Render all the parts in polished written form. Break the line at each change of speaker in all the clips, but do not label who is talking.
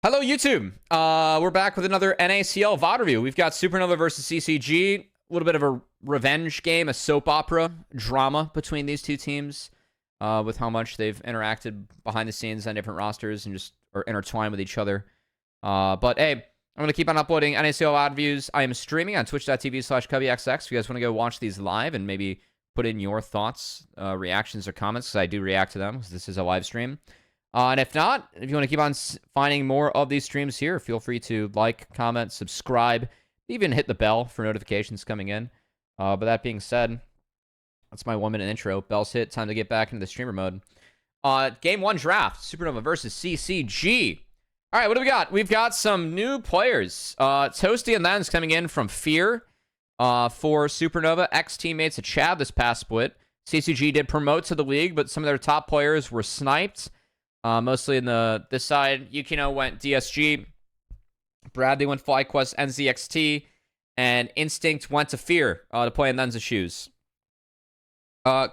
Hello, YouTube. We're back with another NACL VoD review. We've got Supernova versus CCG. A little bit of a revenge game, a soap opera drama between these two teams, with how much they've interacted behind the scenes on different rosters and just are intertwined with each other. But hey, I'm going to keep on uploading NACL VoD reviews. I am streaming on twitch.tv/CubbyXX. If you guys want to go watch these live and maybe put in your thoughts, reactions, or comments, because I do react to them because this is a live stream. And if not, if you want to keep on finding more of these streams here, feel free to like, comment, subscribe, even hit the bell for notifications coming in. But that being said, that's my 1 minute intro. Bell's hit. Time to get back into the streamer mode. Game 1 draft. Supernova versus CCG. All right, what do we got? We've got some new players. Toasty and Lens coming in from Fear for Supernova. Ex-teammates of Chad this past split. CCG did promote to the league, but some of their top players were sniped. Mostly in this side. Yukino went DSG. Bradley went FlyQuest NZXT. And Instinct went to Fear to play in Nenza's shoes.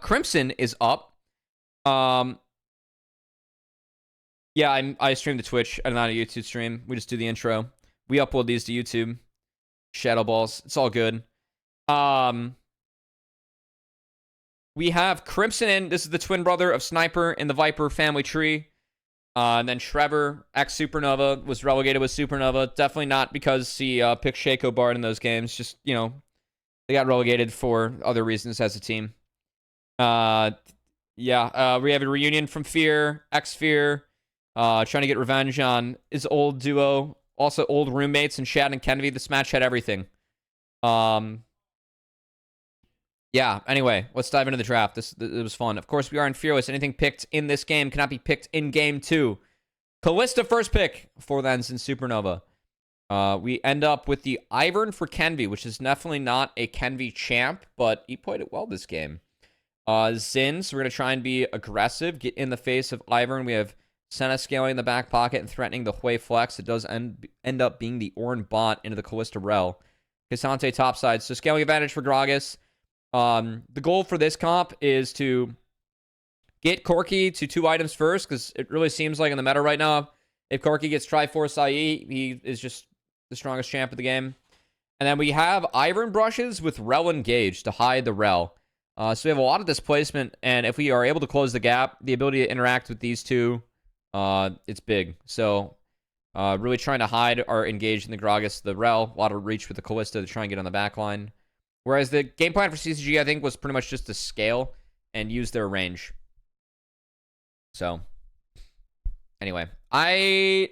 Crimson is up. Yeah, I stream to Twitch. I'm not a YouTube stream. We just do the intro. We upload these to YouTube. Shadow balls. It's all good. We have Crimson in. This is the twin brother of Sniper in the Viper family tree. And then Trevor, ex-Supernova, was relegated with Supernova. Definitely not because he picked Shaco Bard in those games. Just, you know, they got relegated for other reasons as a team. We have a reunion from Fear, ex-Fear, trying to get revenge on his old duo. Also old roommates in Shad and Kennedy. This match had everything. Yeah, anyway, let's dive into the draft. It was fun. Of course, we are in Fearless. Anything picked in this game cannot be picked in Game 2. Callista first pick for Lens in Supernova. We end up with the Ivern for Kenvi, which is definitely not a Kenvi champ, but he played it well this game. Zin, so we're going to try and be aggressive, get in the face of Ivern. We have Senna scaling in the back pocket and threatening the Hui flex. It does end up being the Ornn bot into the Callista rel. Cassante topside, so scaling advantage for Gragas. The goal for this comp is to get Corki to 2 items first, because it really seems like in the meta right now, if Corki gets Triforce IE, he is just the strongest champ of the game. And then we have Ivern brushes with Rel engaged to hide the Rel. So we have a lot of displacement, and if we are able to close the gap, the ability to interact with these two, it's big. So really trying to hide our engaged in the Gragas, the Rel, a lot of reach with the Callista to try and get on the back line. Whereas the game plan for CCG, I think, was pretty much just to scale and use their range. So, anyway. I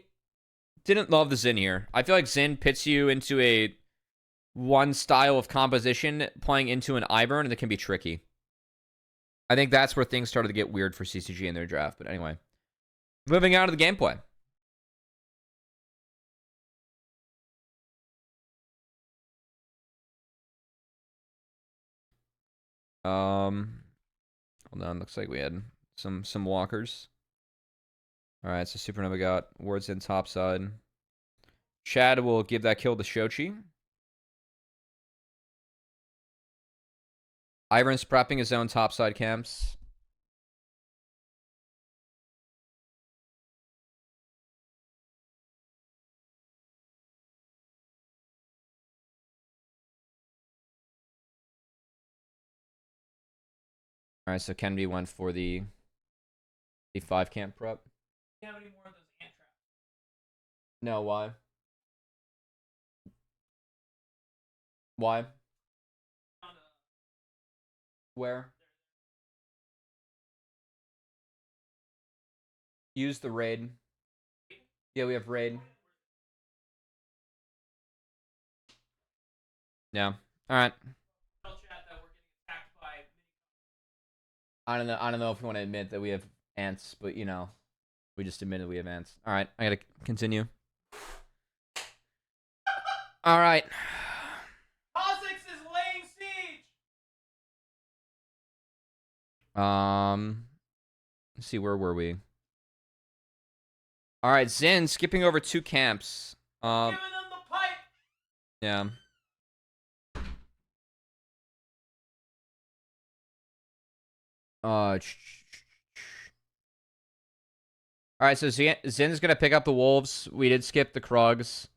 didn't love the Zin here. I feel like Zin pits you into a one style of composition playing into an Ivern, and it can be tricky. I think that's where things started to get weird for CCG in their draft. But anyway, moving on to the gameplay. Hold on, looks like we had some walkers. Alright, so Supernova got wards in topside. Chad will give that kill to Shochi. Ivern's prepping his own topside camps. Alright, so Kennedy went for the 5 camp prep.
Do you have any more of those ant traps?
No, why? Why? Where? Use the raid. Yeah, we have raid. Yeah. Alright. I don't know if we want to admit that we have ants, but you know, we just admitted we have ants. All right, I gotta continue. All right.
Kha'Zix is laying siege.
Let's see, where were we? All right, Zin skipping over 2 camps.
Giving them the pipe.
Yeah. All All right, so Zin's going to pick up the Wolves. We did skip the Krugs.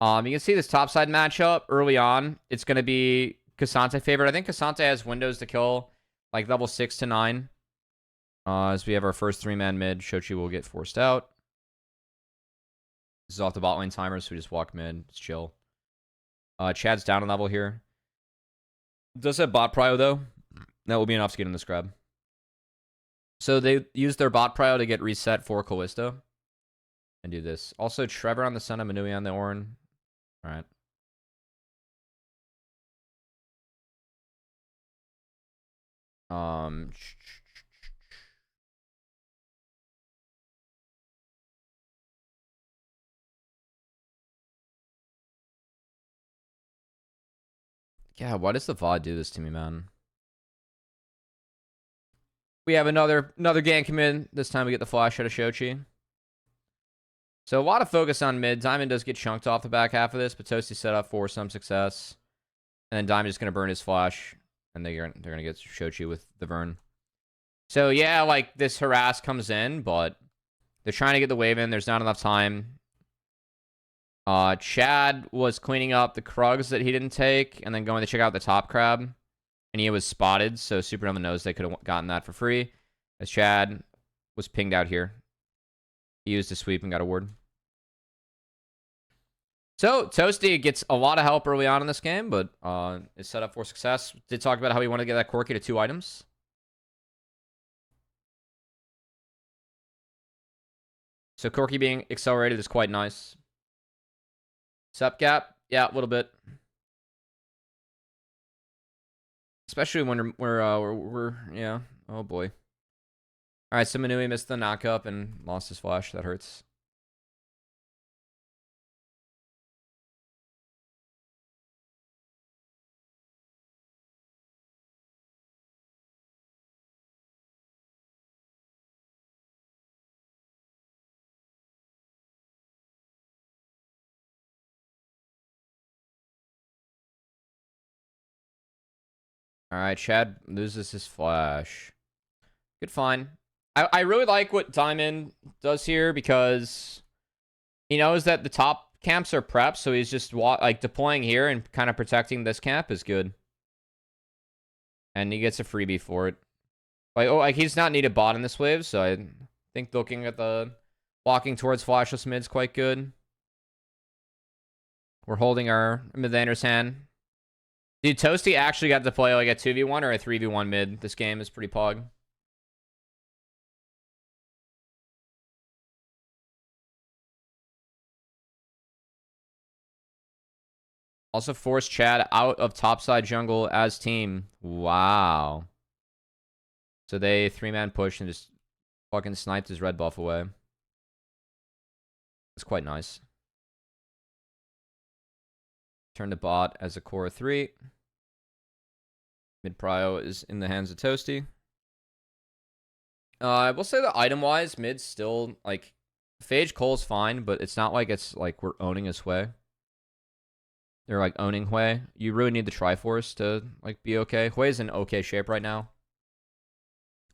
You can see this topside matchup early on. It's going to be Cassante favored. I think Cassante has windows to kill like level 6 to 9. As we have our first 3-man mid, Shochi will get forced out. This is off the bot lane timer, so we just walk mid. It's chill. Chad's down a level here. Does have bot prio, though. That will be enough to get in this grab. So they use their bot prio to get reset for Callisto. And do this. Also, Trevor on the Senna, Manui on the Ornn. Alright. Yeah, why does the VoD do this to me, man? We have another gank come in. This time we get the flash out of Shochi. So a lot of focus on mid. Diamond does get chunked off the back half of this, but Toasty set up for some success. And then Diamond is going to burn his flash. And they're going to get Shochi with the Vern. So yeah, like this harass comes in, but they're trying to get the wave in. There's not enough time. Chad was cleaning up the Krugs that he didn't take, and then going to check out the top crab. And he was spotted, so Supernova knows they could have gotten that for free. As Chad was pinged out here. He used a sweep and got a ward. So, Toasty gets a lot of help early on in this game, but is set up for success. Did talk about how he wanted to get that Corki to 2 items. So, Corki being accelerated is quite nice. Sup, Gap? Yeah, a little bit. Especially when we're yeah. Oh, boy. Alright, so Manui missed the knock-up and lost his flash. That hurts. Alright, Chad loses his flash. Good find. I really like what Diamond does here because he knows that the top camps are prepped, so he's just like deploying here and kind of protecting this camp is good. And he gets a freebie for it. Like he's not needed bot in this wave, so I think looking at the walking towards flashless mid is quite good. We're holding our mid-laner's hand. Dude, Toasty actually got to play like a 2v1 or a 3v1 mid. This game is pretty pog. Also forced Chad out of topside jungle as team. Wow. So they 3-man push and just fucking sniped his red buff away. It's quite nice. Turn to bot as a core 3. Mid prio is in the hands of Toasty. I will say that item-wise, mid's still, like, Phage Cole's fine, but it's not like it's, like, we're owning his way. They're, like, owning Hui. You really need the Triforce to, like, be okay. Hui's in okay shape right now.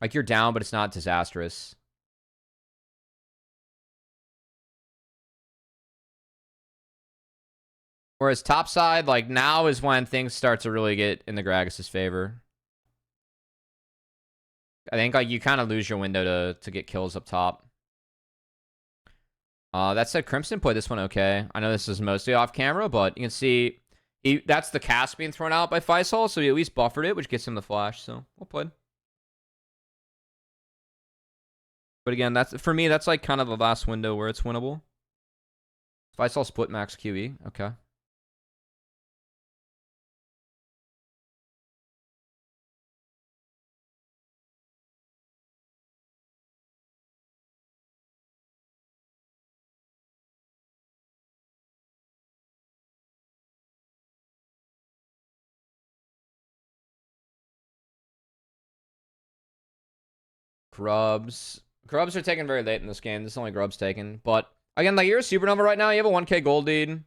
Like, you're down, but it's not disastrous. Whereas topside, like, now is when things start to really get in the Gragas' favor. I think, like, you kind of lose your window to get kills up top. That said, Crimson played this one okay. I know this is mostly off camera, but you can see that's the cast being thrown out by Faisal, so he at least buffered it, which gets him the flash, so well played. But again, that's for me, that's like kind of the last window where it's winnable. Faisal split max QE, okay. Grubs are taken very late in this game. This is only Grubs taken. But, again, like, you're a Supernova right now. You have a 1k gold lead.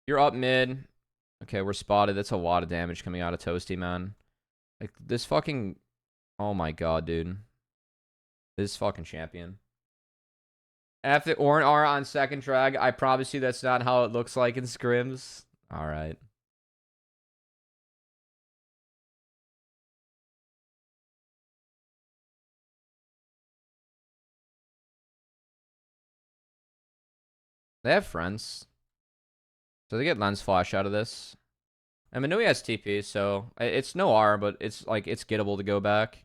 You're up mid. Okay, we're spotted. That's a lot of damage coming out of Toasty, man. Like, this fucking... Oh, my God, dude. This fucking champion. After or an R on second drag, I promise you that's not how it looks like in scrims. All right. They have friends. So they get lens flash out of this. And Manui has TP, so it's no R, but it's like it's gettable to go back.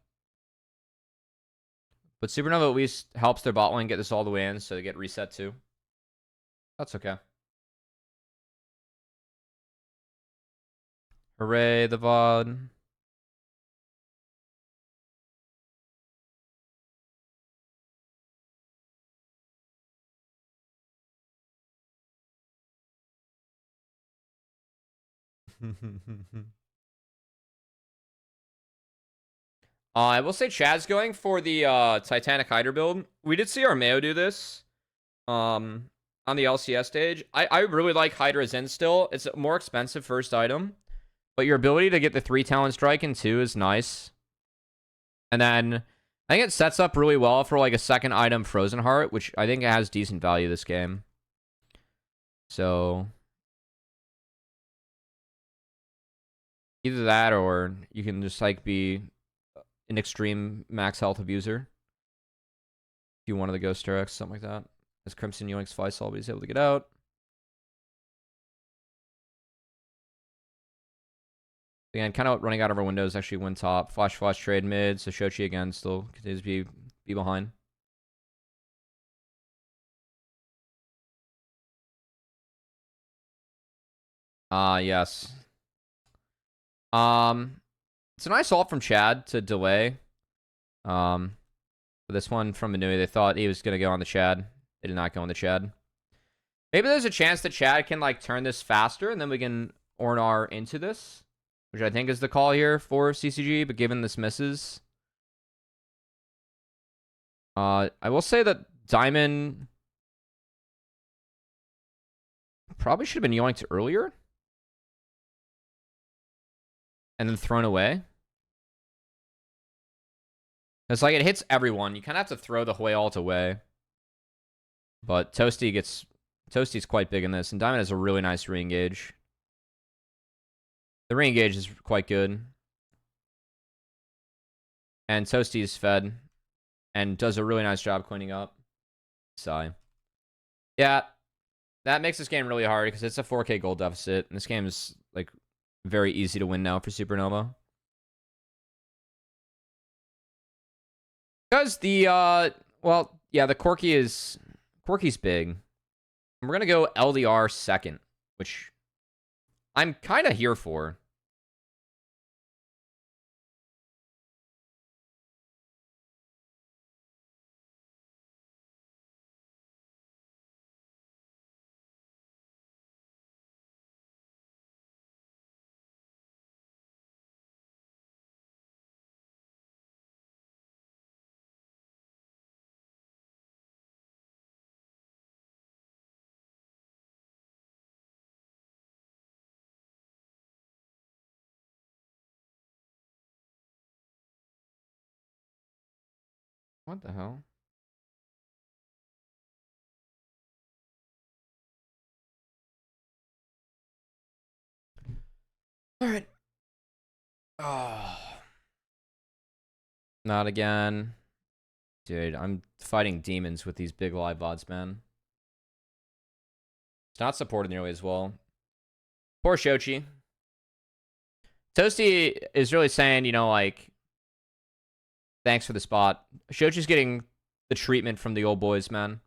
But Supernova at least helps their bot lane get this all the way in, so they get reset too. That's okay. Hooray, the VoD. I will say Chad's going for the Titanic Hydra build. We did see our Mayo do this on the LCS stage. I really like Hydra's in still. It's a more expensive first item, but your ability to get the 3 Talon Strike in 2 is nice. And then I think it sets up really well for like a second item Frozen Heart, which I think has decent value this game. So either that or you can just like be an extreme max health abuser. If you wanted to go Sterex, something like that. As Crimson Yoinks Flysaw, but he's able to get out. Again, kind of running out of our windows. Actually, win top. Flash trade mid. So Shochi again still continues to be behind. Yes. It's a nice ult from Chad to delay. For this one from Manui, they thought he was gonna go on the Chad. They did not go on the Chad. Maybe there's a chance that Chad can like turn this faster, and then we can Ornar into this, which I think is the call here for CCG. But given this misses, I will say that Diamond probably should have been yoinked earlier and then thrown away. It's like it hits everyone. You kind of have to throw the Hoi ult away. But Toasty's quite big in this, and Diamond has a really nice re-engage. The re-engage is quite good. And Toasty is fed and does a really nice job cleaning up. Sigh. Yeah, that makes this game really hard because it's a 4K gold deficit, and this game is like very easy to win now for Supernova. Because the well, yeah, the Corky's big. And we're gonna go LDR second, which I'm kind of here for. What the hell? All right. Oh. Not again. Dude, I'm fighting demons with these big live VODs, man. It's not supported nearly as well. Poor Shochi. Toasty is really saying, you know, like, thanks for the spot. Shochi's getting the treatment from the old boys, man.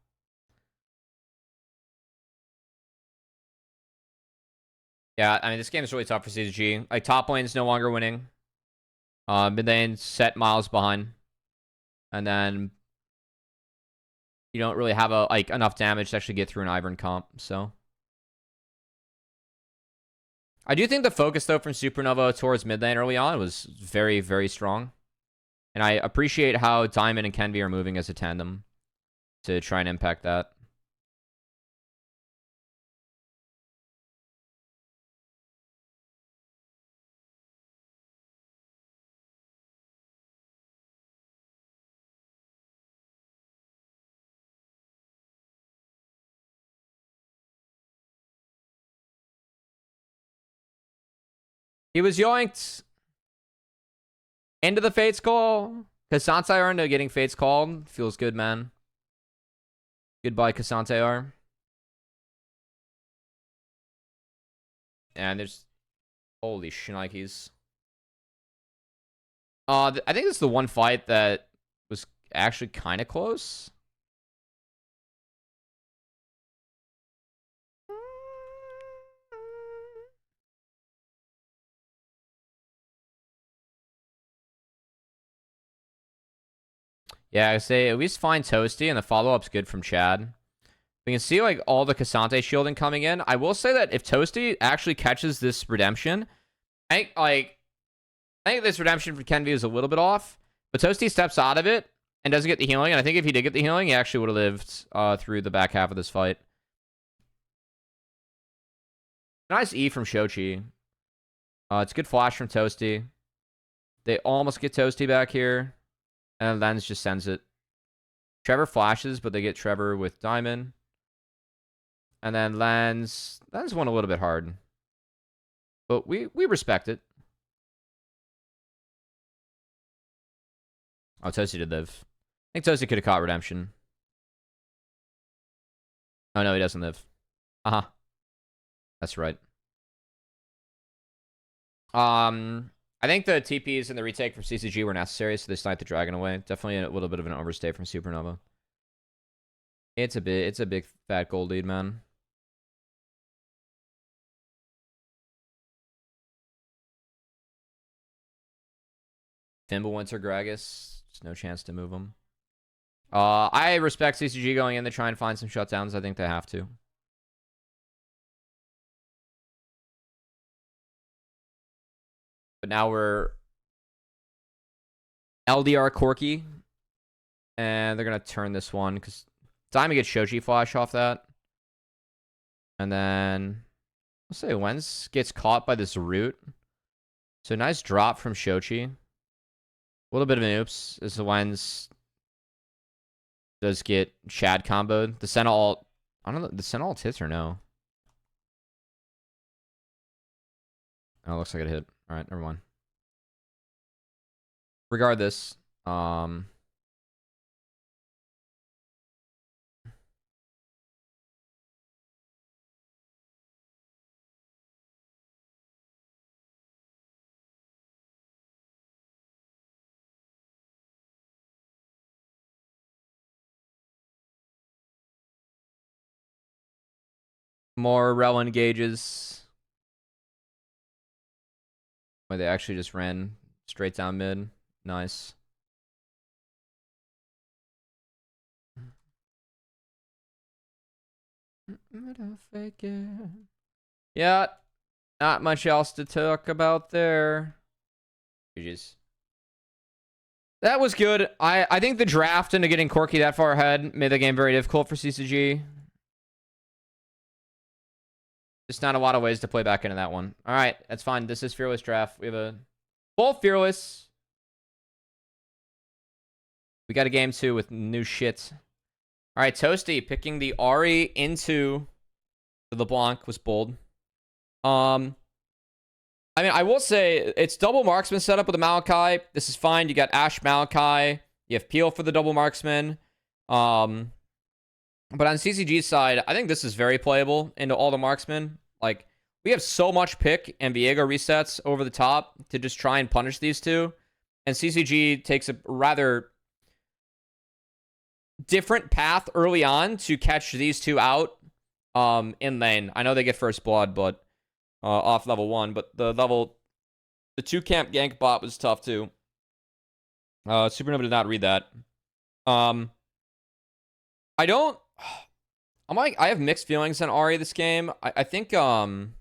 Yeah, I mean, this game is really tough for CCG. Like, top lane's no longer winning. Mid lane set miles behind. And then you don't really have enough damage to actually get through an Ivern comp, so. I do think the focus, though, from Supernova towards mid lane early on was very, very strong. And I appreciate how Diamond and Kenvi are moving as a tandem to try and impact that. He was yoinked into the Fates Call. Kasante R into getting Fates called. Feels good, man. Goodbye, Kasante R. And there's... Holy shnikes. I think this is the one fight that was actually kind of close. Yeah, I say at least find Toasty, and the follow-up's good from Chad. We can see like all the Kasante shielding coming in. I will say that if Toasty actually catches this redemption, I think this redemption for Kenvy is a little bit off, but Toasty steps out of it and doesn't get the healing. And I think if he did get the healing, he actually would have lived through the back half of this fight. Nice E from Shochi. It's a good flash from Toasty. They almost get Toasty back here. And Lens just sends it. Trevor flashes, but they get Trevor with Diamond. And then Lens won a little bit hard. But we respect it. Oh, Toasty did live. I think Toasty could have caught redemption. Oh, no, he doesn't live. Uh-huh. That's right. I think the TPs and the retake from CCG were necessary, so they sniped the dragon away. Definitely a little bit of an overstay from Supernova. It's a big fat gold lead, man. Fimbulwinter Gragas, just no chance to move him. I respect CCG going in to try and find some shutdowns. I think they have to. But now we're LDR Corky. And they're going to turn this one because Diamond gets Shochi flash off that. And then I'll say Wens gets caught by this root. So nice drop from Shochi. A little bit of an oops as the Wens does get Chad comboed. The Senna ult, I don't know, the Senna ult hits or no? Oh, looks like it hit. All right, never mind. Regardless, more rel engages. Where they actually just ran straight down mid. Nice. Yeah, not much else to talk about there. GG's. That was good. I think the draft into getting Corky that far ahead made the game very difficult for CCG. Just not a lot of ways to play back into that one. All right, that's fine. This is Fearless Draft. We have a full Fearless. We got a game 2 with new shit. All right, Toasty picking the Ahri into the LeBlanc was bold. I mean, I will say it's double marksman setup with the Malachi. This is fine. You got Ash Malachi. You have Peel for the double marksman. But on CCG's side, I think this is very playable into all the marksmen. Like, we have so much pick and Viego resets over the top to just try and punish these two. And CCG takes a rather different path early on to catch these two out in lane. I know they get first blood, but off level 1, but the 2 camp gank bot was tough too. Supernova did not read that. I have mixed feelings on Ahri this game. I think Ahri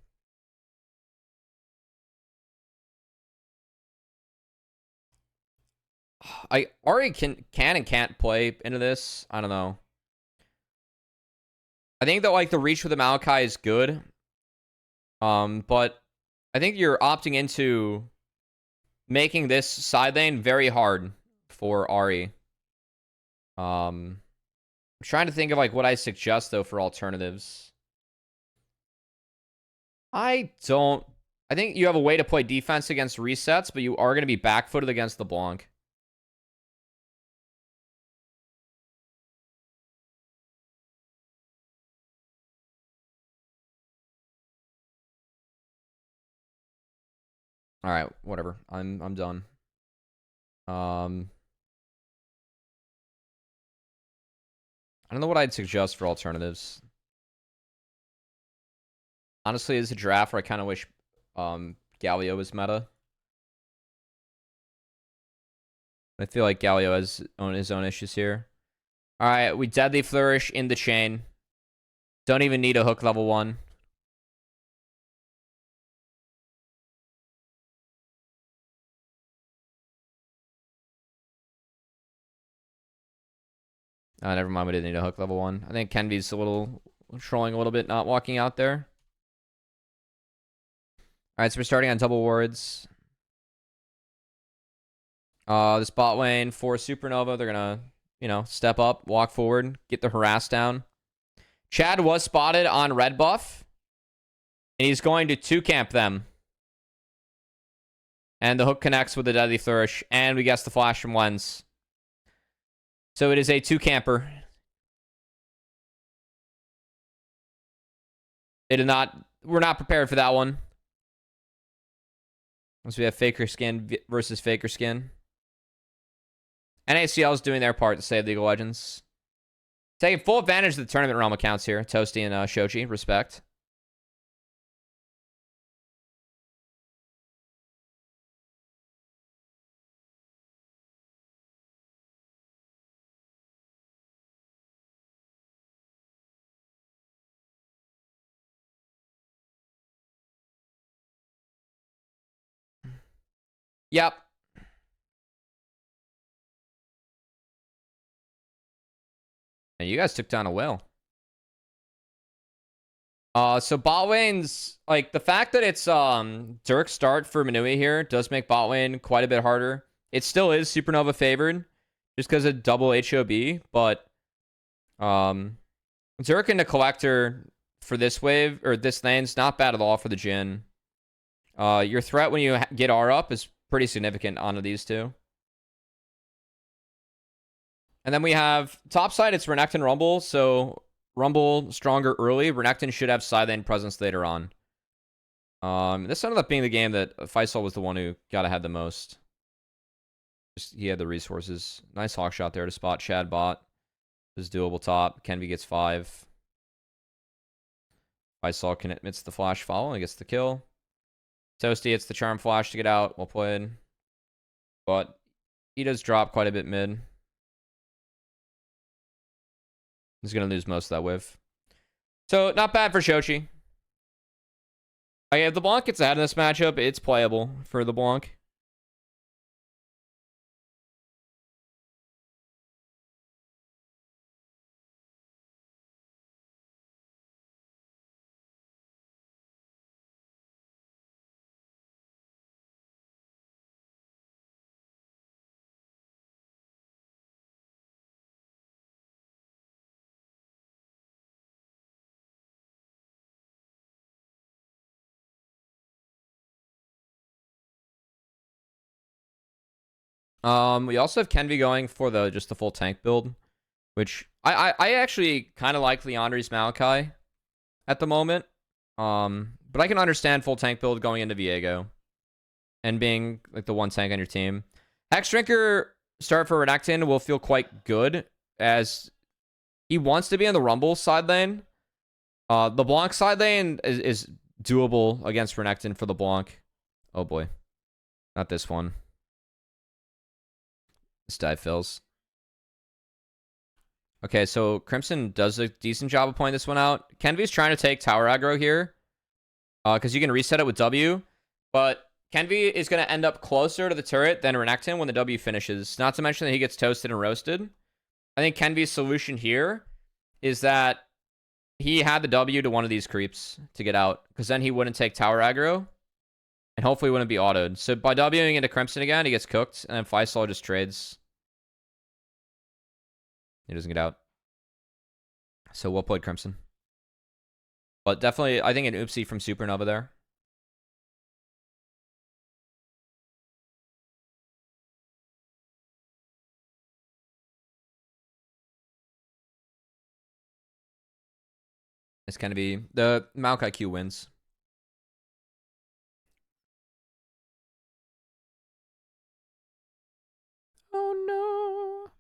can and can't play into this. I don't know. I think that like the reach with the Malachi is good. But I think you're opting into making this side lane very hard for Ahri. I'm trying to think of like what I suggest though for alternatives. I I think you have a way to play defense against resets, but you are going to be back-footed against the Blanc. All right, whatever. I'm done. I don't know what I'd suggest for alternatives. Honestly, it's a draft where I kind of wish Galio was meta. I feel like Galio has his own issues here. All right, we Deadly Flourish in the chain. Don't even need a hook level 1. Never mind, we didn't need a hook level 1. I think Kenvy's a little trolling a little bit, not walking out there. All right, so we're starting on double wards. This bot lane for Supernova, they're gonna, step up, walk forward, get the harass down. Chad was spotted on red buff, and he's going to 2-camp them. And the hook connects with the Deadly Flourish, and we guess the flash from Lens. So it is a 2-camper. We're not prepared for that one. Once we have Faker Skin versus Faker Skin. NACL is doing their part to save League of Legends. Taking full advantage of the tournament realm accounts here. Toasty and Shoji, respect. Yep. And you guys took down a whale. So bot lane's, like, the fact that it's Dirk start for Manui here does make bot lane quite a bit harder. It still is Supernova favored, just because of double HOB, but Dirk and the Collector for this wave, or this lane's not bad at all for the Jhin. Your threat when you get R up is pretty significant onto these two. And then we have top side, it's Renekton Rumble, so Rumble stronger early. Renekton should have side lane presence later on. This ended up being the game that Faisal was the one who got ahead the most. Just, he had the resources. Nice hawk shot there to spot Chad bot. This is doable top. Kenvi gets 5. Faisal commits the flash follow and gets the kill. Toasty hits the charm flash to get out. Well played. But he does drop quite a bit mid. He's going to lose most of that whiff. So, not bad for Shochi. If the Blanc gets ahead in this matchup, it's playable for the Blanc. We also have Kenvi going for just the full tank build, which I actually kind of like Leandri's Maokai at the moment. But I can understand full tank build going into Viego and being like the one tank on your team. Hex Drinker start for Renekton will feel quite good as he wants to be in the Rumble side lane. The Blanc side lane is doable against Renekton for the Blanc. Oh boy. Not this one. This dive fills. Okay, so Crimson does a decent job of playing this one out. Kenvi's trying to take tower aggro here. Because you can reset it with W. But Kenvi is going to end up closer to the turret than Renekton when the W finishes. Not to mention that he gets toasted and roasted. I think Kenvi's solution here is that he had the W to one of these creeps to get out. Because then he wouldn't take tower aggro. And hopefully wouldn't be autoed. So by Wing into Crimson again, he gets cooked. And then Faisal just trades. He doesn't get out. So well played, Crimson. But definitely, I think an oopsie from Supernova there. It's gonna be the Maokai Q wins. Oh no.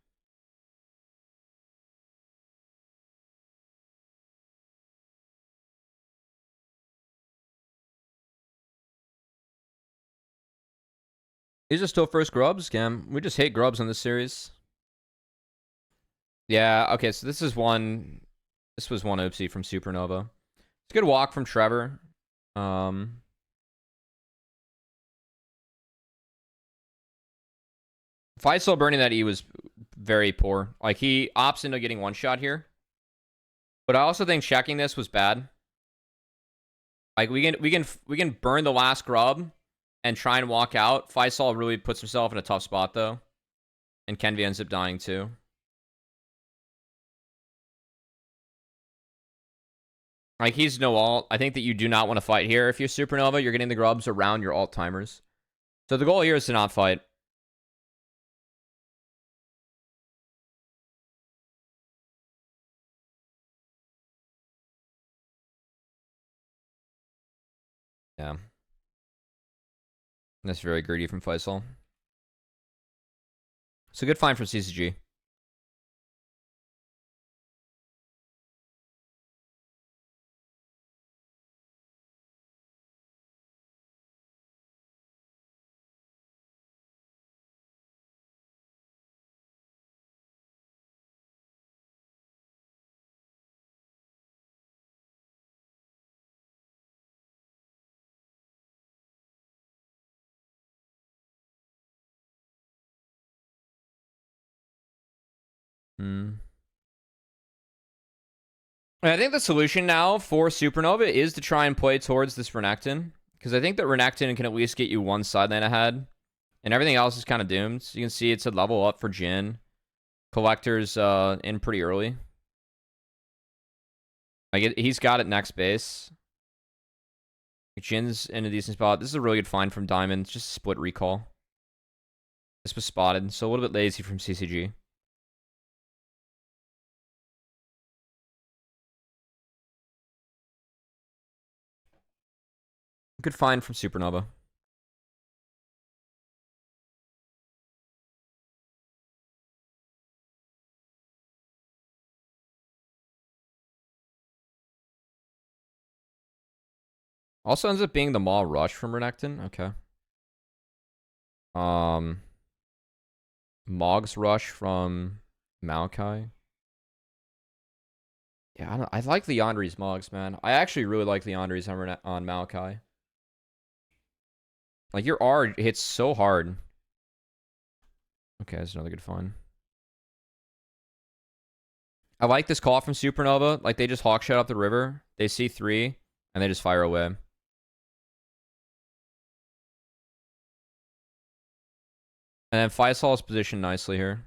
These are still first grubs, Cam. We just hate grubs in this series. Yeah, okay, so this was one oopsie from Supernova. It's a good walk from Trevor. Faisal burning that E was very poor. Like, he opts into getting one shot here. But I also think checking this was bad. Like, we can burn the last grub and try and walk out. Faisal really puts himself in a tough spot, though. And Kenvi ends up dying, too. Like, he's no alt. I think that you do not want to fight here. If you're Supernova, you're getting the grubs around your alt timers. So the goal here is to not fight. Yeah. That's very greedy from Faisal. It's a good find from CCG. I think the solution now for Supernova is to try and play towards this Renekton. Because I think that Renekton can at least get you one side lane ahead. And everything else is kind of doomed. So you can see it's a level up for Jhin. Collector's in pretty early. Like, he's got it next base. Jin's in a decent spot. This is a really good find from Diamond. Just split recall. This was spotted, so a little bit lazy from CCG. Good find from Supernova. Also ends up being the Maw Rush from Renekton. Okay. Mog's Rush from Maokai. Yeah, I like Leandri's Mogs, man. I actually really like Leandri's on Maokai. Like, your R hits so hard. Okay, that's another good find. I like this call from Supernova. Like, they just hawk shot up the river. They see 3, and they just fire away. And then Faisal is positioned nicely here.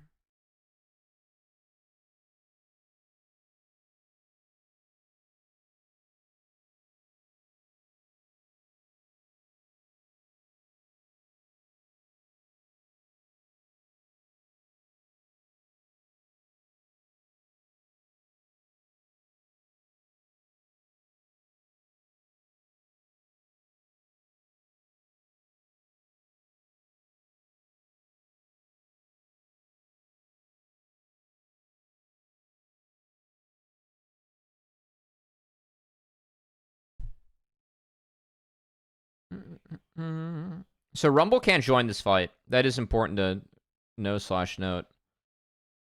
So Rumble can't join this fight. That is important to know/note.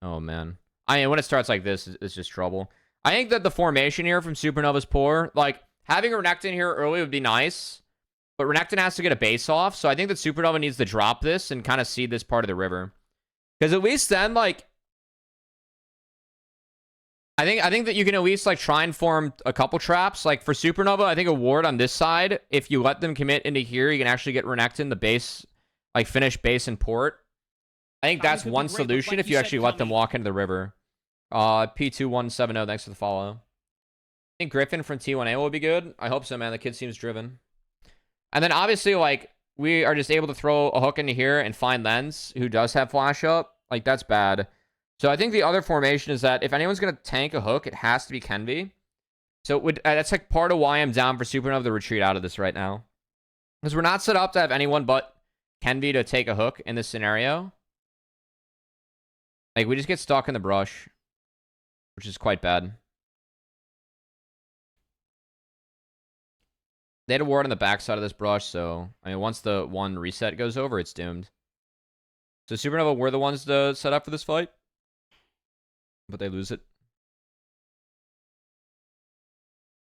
Oh, man. I mean, when it starts like this, it's just trouble. I think that the formation here from Supernova's poor. Like, having Renekton here early would be nice. But Renekton has to get a base off. So I think that Supernova needs to drop this and kind of seed this part of the river. Because at least then, like, I think that you can at least, like, try and form a couple traps. Like, for Supernova, I think a ward on this side, if you let them commit into here, you can actually get Renekton the base, like, finish base and port. I think that's one solution if you actually let them walk into the river. P2170, thanks for the follow. I think Griffin from T1A will be good. I hope so, man. The kid seems driven. And then, obviously, like, we are just able to throw a hook into here and find Lens, who does have flash up. Like, that's bad. So I think the other formation is that if anyone's going to tank a hook, it has to be Kenvi. So that's like part of why I'm down for Supernova to retreat out of this right now. Because we're not set up to have anyone but Kenby to take a hook in this scenario. Like, we just get stuck in the brush, which is quite bad. They had a ward on the backside of this brush, so, I mean, once the one reset goes over, it's doomed. So Supernova were the ones to set up for this fight, but they lose it.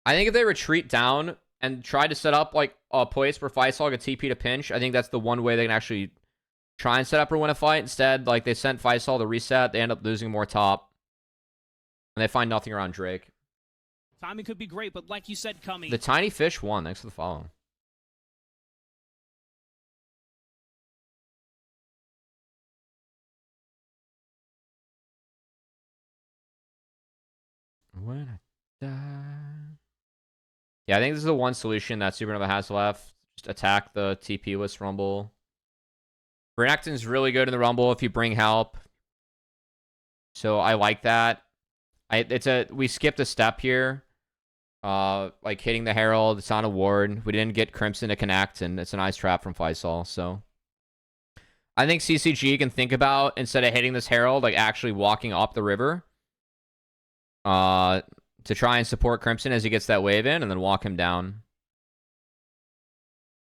I think if they retreat down and try to set up, like, a place where Faisal gets TP to pinch, I think that's the one way they can actually try and set up or win a fight. Instead, like, they sent Faisal to reset, they end up losing more top, and they find nothing around Drake.
Timing could be great, but like you said, Cummy.
The Tiny Fish won. Thanks for the follow. When I die. Yeah, I think this is the one solution that Supernova has left. Just attack the TP-less Rumble. Renekton's really good in the Rumble if you bring help. So I like that. We skipped a step here. Like hitting the Herald, it's on a ward. We didn't get Crimson to connect, and it's a nice trap from Faisal. So I think CCG can think about, instead of hitting this Herald, like actually walking up the river. To try and support Crimson as he gets that wave in, and then walk him down.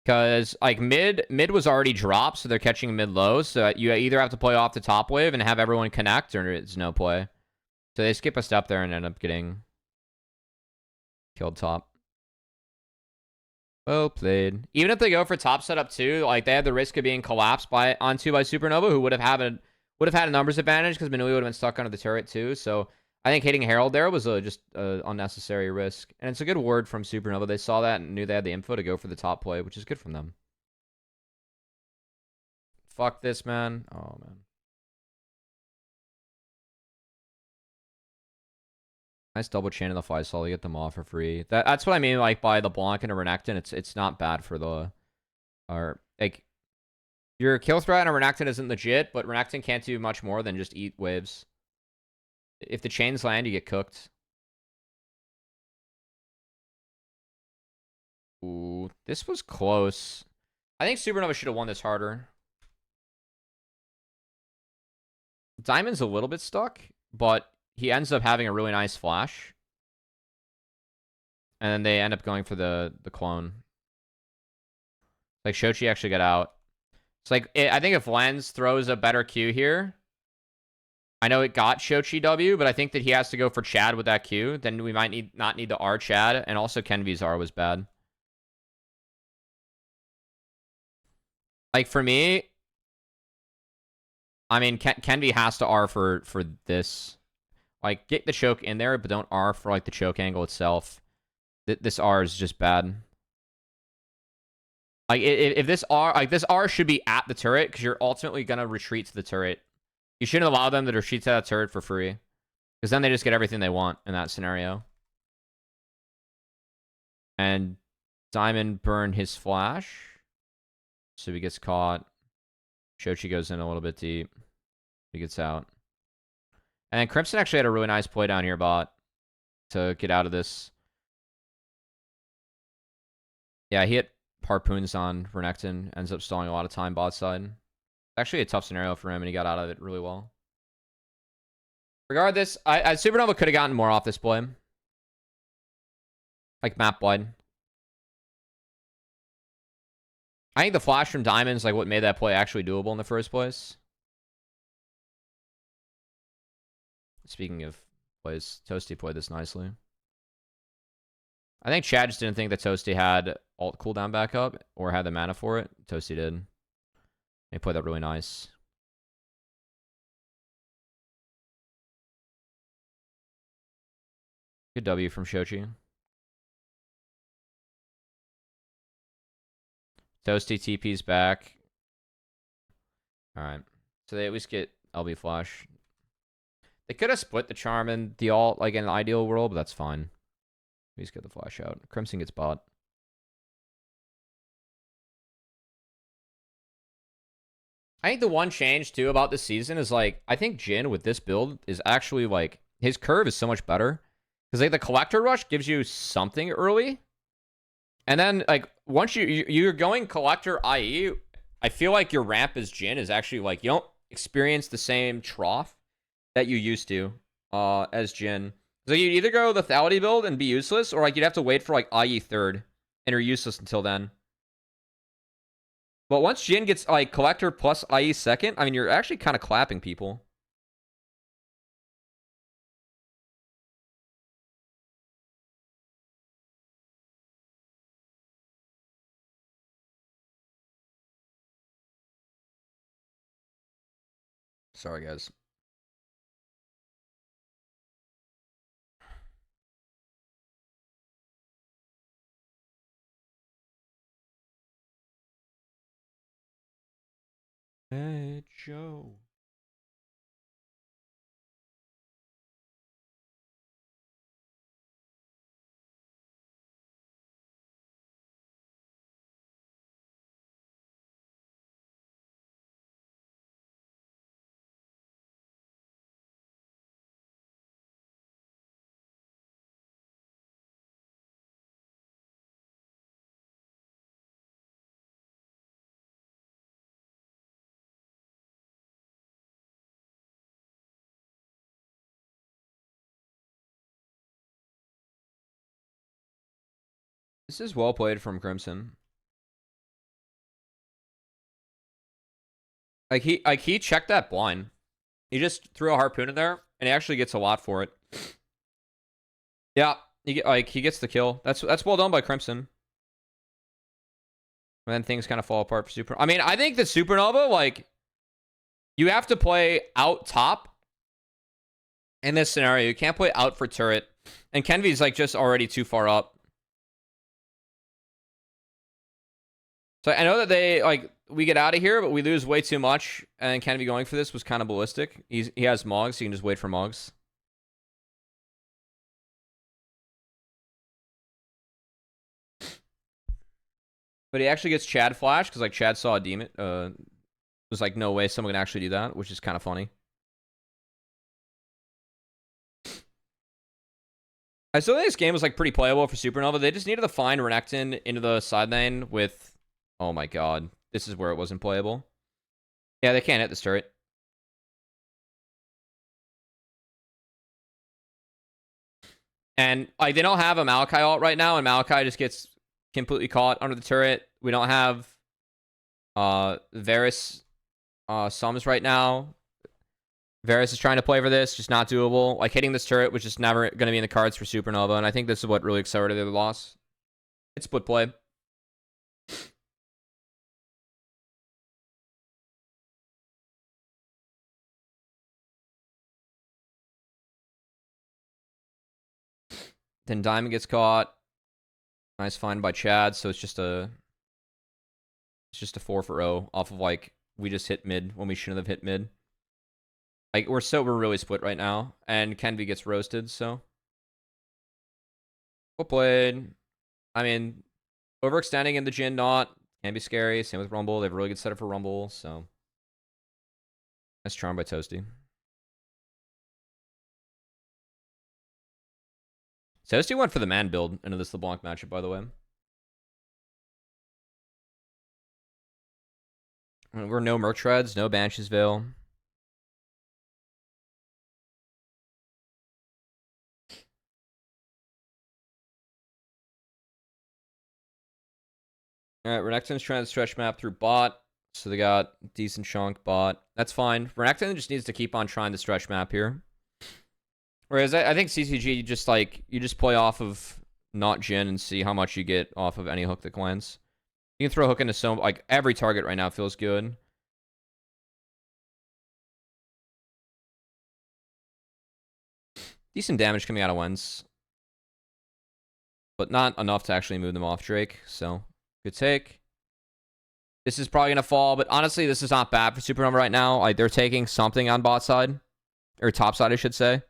Because, like, mid was already dropped, so they're catching mid low. So you either have to play off the top wave and have everyone connect, or it's no play. So they skip a step there and end up getting killed top. Well played. Even if they go for top setup too, like, they had the risk of being collapsed onto by Supernova, who would have had a numbers advantage because Manui would have been stuck under the turret too. So I think hitting Herald there was just an unnecessary risk. And it's a good word from Supernova. They saw that and knew they had the info to go for the top play, which is good from them. Fuck this, man. Oh, man. Nice double chain in the Faisal. You get them off for free. That's what I mean, like, by the Blanc and a Renekton. It's not bad for the... like, your kill threat on a Renekton isn't legit, but Renekton can't do much more than just eat waves. If the chains land, you get cooked. Ooh, this was close. I think Supernova should have won this harder. Diamond's a little bit stuck, but he ends up having a really nice flash. And then they end up going for the clone. Like, Shochi actually got out. It's like, I think if Lens throws a better Q here... I know it got Shochi W, but I think that he has to go for Chad with that Q. Then we might not need the R Chad, and also Kenvy's R was bad. Like, for me, I mean, Kenvy has to R for this. Like, get the choke in there, but don't R for, like, the choke angle itself. This R is just bad. Like, if this R should be at the turret, because you're ultimately going to retreat to the turret. You shouldn't allow them to retreat to that turret for free. Because then they just get everything they want in that scenario. And Diamond burned his flash. So he gets caught. Shochi goes in a little bit deep. He gets out. And then Crimson actually had a really nice play down here, bot. To get out of this. Yeah, he hit harpoons on Renekton. Ends up stalling a lot of time bot side. Actually a tough scenario for him, and he got out of it really well. Regardless, Supernova could have gotten more off this play. Like, map wide. I think the flash from Diamond's like what made that play actually doable in the first place. Speaking of plays, Toasty played this nicely. I think Chad just didn't think that Toasty had ult cooldown backup or had the mana for it. Toasty did. He played that really nice. Good W from Shochi. Toasty TP's back. Alright. So they at least get LB flash. They could have split the charm and the ult like in an ideal world, but that's fine. We just get the flash out. Crimson gets bot. I think the one change, too, about this season is, like, I think Jhin with this build is actually, like, his curve is so much better. Because like the Collector Rush gives you something early. And then like once you're going Collector IE, I feel like your ramp as Jhin is actually like you don't experience the same trough that you used to as Jhin. So you either go lethality build and be useless, or like you'd have to wait for like IE third and you're useless until then. But once Jhin gets like Collector plus IE second, I mean you're actually kind of clapping people. Sorry guys. Hey, Joe. This is well played from Crimson. Like he checked that blind. He just threw a harpoon in there, and he actually gets a lot for it. Yeah, he gets the kill. That's well done by Crimson. And then things kind of fall apart for Super. I mean, I think the Supernova, like, you have to play out top in this scenario. You can't play out for turret. And Kenvy's like just already too far up. So I know that they like we get out of here, but we lose way too much. And Kenvy going for this was kind of ballistic. He has Mogs, so you can just wait for Mogs. But he actually gets Chad flash because like Chad saw a demon. Was like no way someone can actually do that, which is kind of funny. I still think this game was like pretty playable for Supernova. They just needed to find Renekton into the side lane with. Oh my god, this is where it wasn't playable. Yeah, they can't hit this turret. And like they don't have a Maokai ult right now, and Maokai just gets completely caught under the turret. We don't have Varus sums right now. Varus is trying to play for this, just not doable. Like hitting this turret was just never going to be in the cards for Supernova, and I think this is what really accelerated their loss. It's split play. Then Diamond gets caught. Nice find by Chad, so it's just a 4 for O off of like we just hit mid when we shouldn't have hit mid. Like we're really split right now, and Kenvy gets roasted, so well played. I mean, overextending in the Jhin not can be scary. Same with Rumble. They have a really good setup for Rumble, so nice charm by Toasty. Toasty went for the man build into this LeBlanc matchup, by the way. We're no Merc Treads, no Banshee's Veil. Alright, Renekton's trying to stretch map through bot. So they got decent chunk bot. That's fine. Renekton just needs to keep on trying to stretch map here. Whereas I think CCG, you just play off of not Jhin and see how much you get off of any hook that lands. You can throw a hook into like every target right now feels good. Decent damage coming out of Wens. But not enough to actually move them off Drake. So, good take. This is probably going to fall. But honestly, this is not bad for Supernova right now. Like, they're taking something on bot side. Or top side, I should say.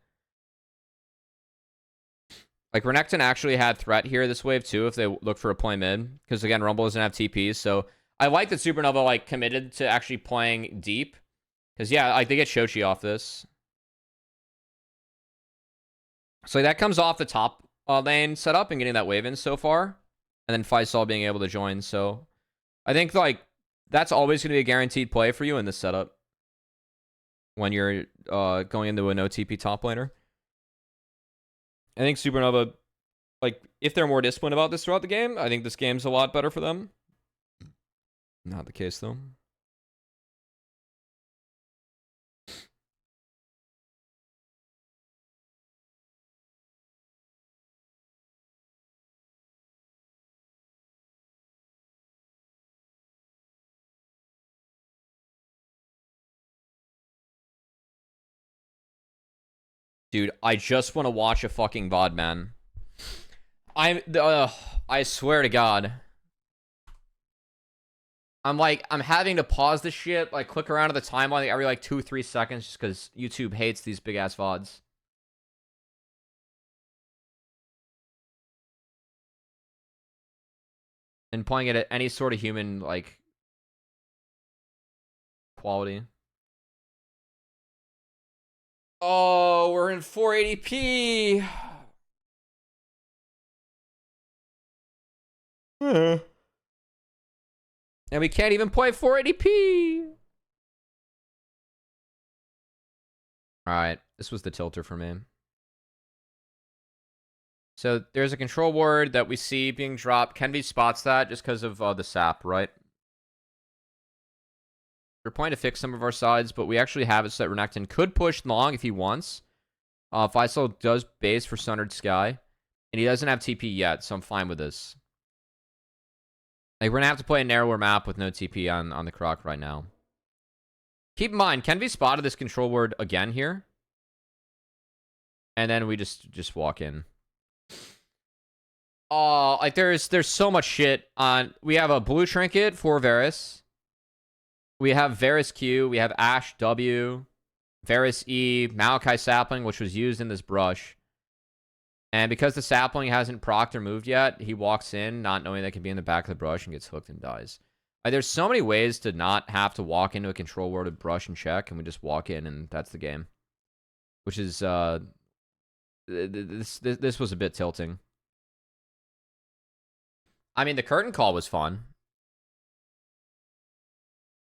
Like, Renekton actually had threat here this wave, too, if they look for a play mid. Because, again, Rumble doesn't have TPs. So, I like that Supernova, like, committed to actually playing deep. Because, yeah, like, they get Shochi off this. So that comes off the top lane setup and getting that wave in so far. And then Faisal being able to join. So I think like that's always going to be a guaranteed play for you in this setup when you're going into a no TP top laner. I think Supernova, like, if they're more disciplined about this throughout the game, I think this game's a lot better for them. Not the case, though. Dude, I just want to watch a fucking VoD, man. I swear to God. I'm having to pause this shit, like click around to the timeline every like 2-3 seconds just because YouTube hates these big ass VODs. And playing it at any sort of human like quality. Oh, we're in 480p. And we can't even play 480p. Alright, this was the tilter for me. So there's a control ward that we see being dropped. Kenvi spots that just because of the sap, right? We're planning to fix some of our sides, but we actually have it so that Renekton could push long if he wants. Faisal does base for Sundered Sky, and he doesn't have TP yet, so I'm fine with this. Like, we're going to have to play a narrower map with no TP on the Croc right now. Keep in mind, Kenvi spotted this control ward again here. And then we just walk in. Oh, like, there's so much shit on... We have a blue trinket for Varus. We have Varus Q. We have Ashe W. Varus E. Maokai Sapling, which was used in this brush. And because the sapling hasn't procced or moved yet, he walks in not knowing they can be in the back of the brush and gets hooked and dies. Like, there's so many ways to not have to walk into a control ward of brush and check, and we just walk in and that's the game. Which is, this was a bit tilting. I mean, the curtain call was fun.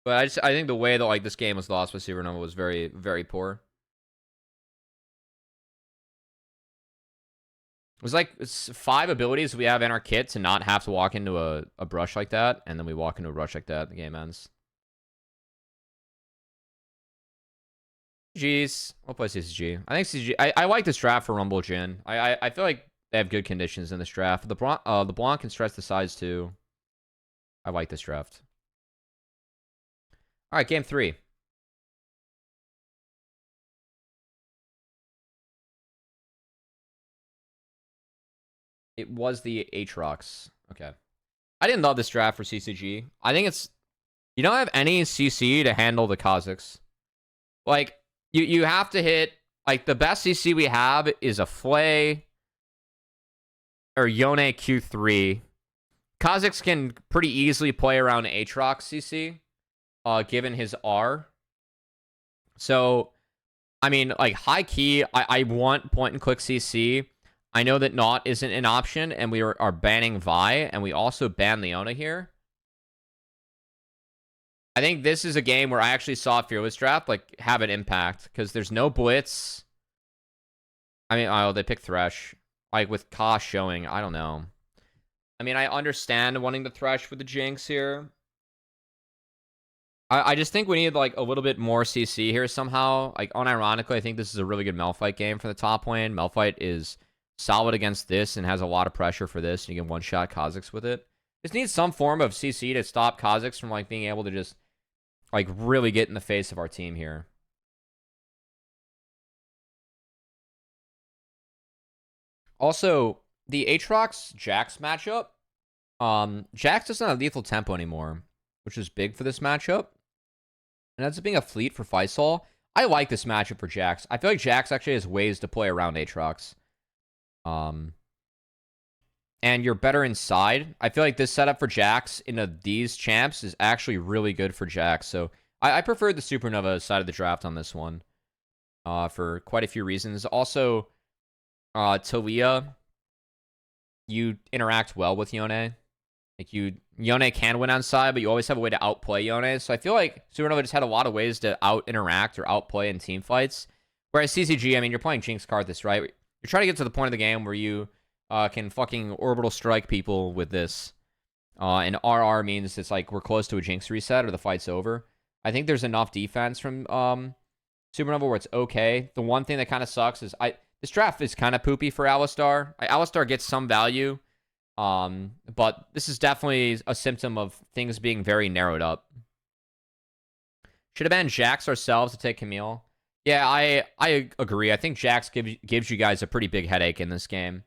But I think the way that like this game was lost by Supernova was very, very poor. It was like it's 5 abilities we have in our kit to not have to walk into a brush like that, and then we walk into a brush like that, the game ends. Jeez, we'll play CCG. I think CCG. I like this draft for Rumble Jin. I feel like they have good conditions in this draft. The Blanc can stretch the sides too. I like this draft. All right, game 3. It was the Aatrox. Okay. I didn't love this draft for CCG. I think it's... You don't have any CC to handle the Kha'Zix. Like, you have to hit... Like, the best CC we have is a Flay or Yone Q3. Kha'Zix can pretty easily play around Aatrox CC, given his R. So, I mean, like, high key, I want point-and-click CC. I know that Not isn't an option, and we are banning Vi, and we also ban Leona here. I think this is a game where I actually saw Fearless Draft like have an impact, because there's no Blitz. I mean, oh, they picked Thresh. Like, with Ka showing, I don't know. I mean, I understand wanting to Thresh with the Jinx here. I just think we need, like, a little bit more CC here somehow. Like, unironically, I think this is a really good Malphite game for the top lane. Malphite is solid against this and has a lot of pressure for this. And you can one-shot Kha'Zix with it. Just needs some form of CC to stop Kha'Zix from, like, being able to just, like, really get in the face of our team here. Also, the Aatrox-Jax matchup. Jax doesn't have lethal tempo anymore, which is big for this matchup. And ends up being a fleet for Faisal. I like this matchup for Jax. I feel like Jax actually has ways to play around Aatrox. And you're better inside. I feel like this setup for Jax into these champs is actually really good for Jax. So I prefer the Supernova side of the draft on this one. For quite a few reasons. Also, Talia, you interact well with Yone. Like Yone can win on side, but you always have a way to outplay Yone. So I feel like Supernova just had a lot of ways to out-interact or outplay in team fights. Whereas CCG, I mean, you're playing Jinx Karthus, right? You're trying to get to the point of the game where you can fucking orbital strike people with this. And RR means it's like we're close to a Jinx reset or the fight's over. I think there's enough defense from Supernova where it's okay. The one thing that kind of sucks is this draft is kind of poopy for Alistar. Alistar gets some value. But this is definitely a symptom of things being very narrowed up. Should have been Jax ourselves to take Camille. Yeah, I agree. I think Jax gives you guys a pretty big headache in this game.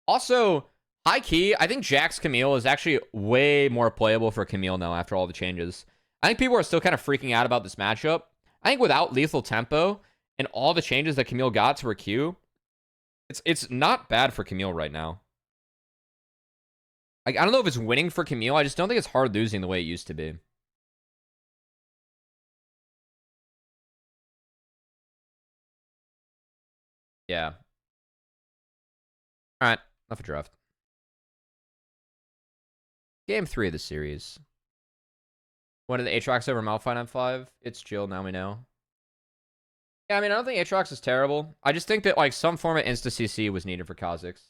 Also, high key, I think Jax Camille is actually way more playable for Camille now after all the changes. I think people are still kind of freaking out about this matchup. I think without lethal tempo and all the changes that Camille got to her Q, it's not bad for Camille right now. Like, I don't know if it's winning for Camille. I just don't think it's hard losing the way it used to be. Yeah. All right. Enough of draft. Game 3 of the series. One of the Aatrox over Malphite on 5. It's Jill, now we know. Yeah, I mean, I don't think Aatrox is terrible. I just think that, like, some form of insta-CC was needed for Kha'Zix.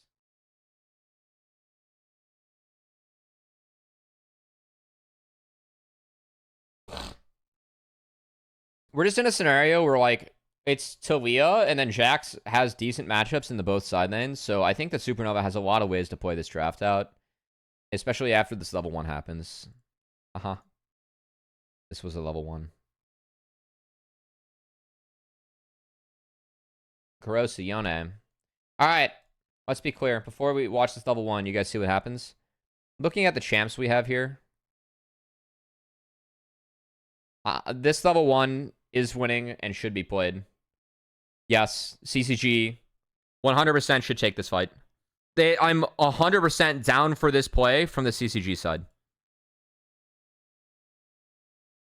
We're just in a scenario where, like, it's Talia, and then Jax has decent matchups in the both side lanes, so I think that Supernova has a lot of ways to play this draft out, especially after this level 1 happens. Uh-huh. This was a level 1. Corrosive, Yone. Alright, let's be clear. Before we watch this level 1, you guys see what happens? Looking at the champs we have here, this level 1 is winning and should be played. Yes, CCG 100% should take this fight. I'm 100% down for this play from the CCG side.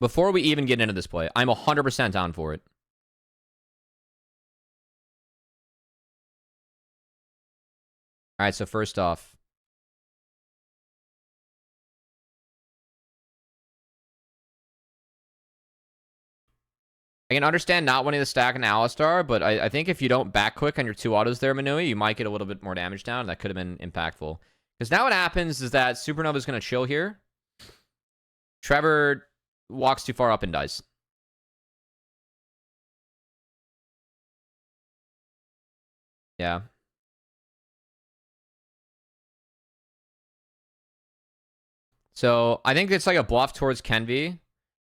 Before we even get into this play, I'm 100% down for it. All right, so first off, I can understand not wanting to stack an Alistar, but I think if you don't back quick on your 2 autos there, Manui, you might get a little bit more damage down. That could have been impactful. Because now what happens is that Supernova is going to chill here. Trevor walks too far up and dies. Yeah. So I think it's like a bluff towards Kenvi,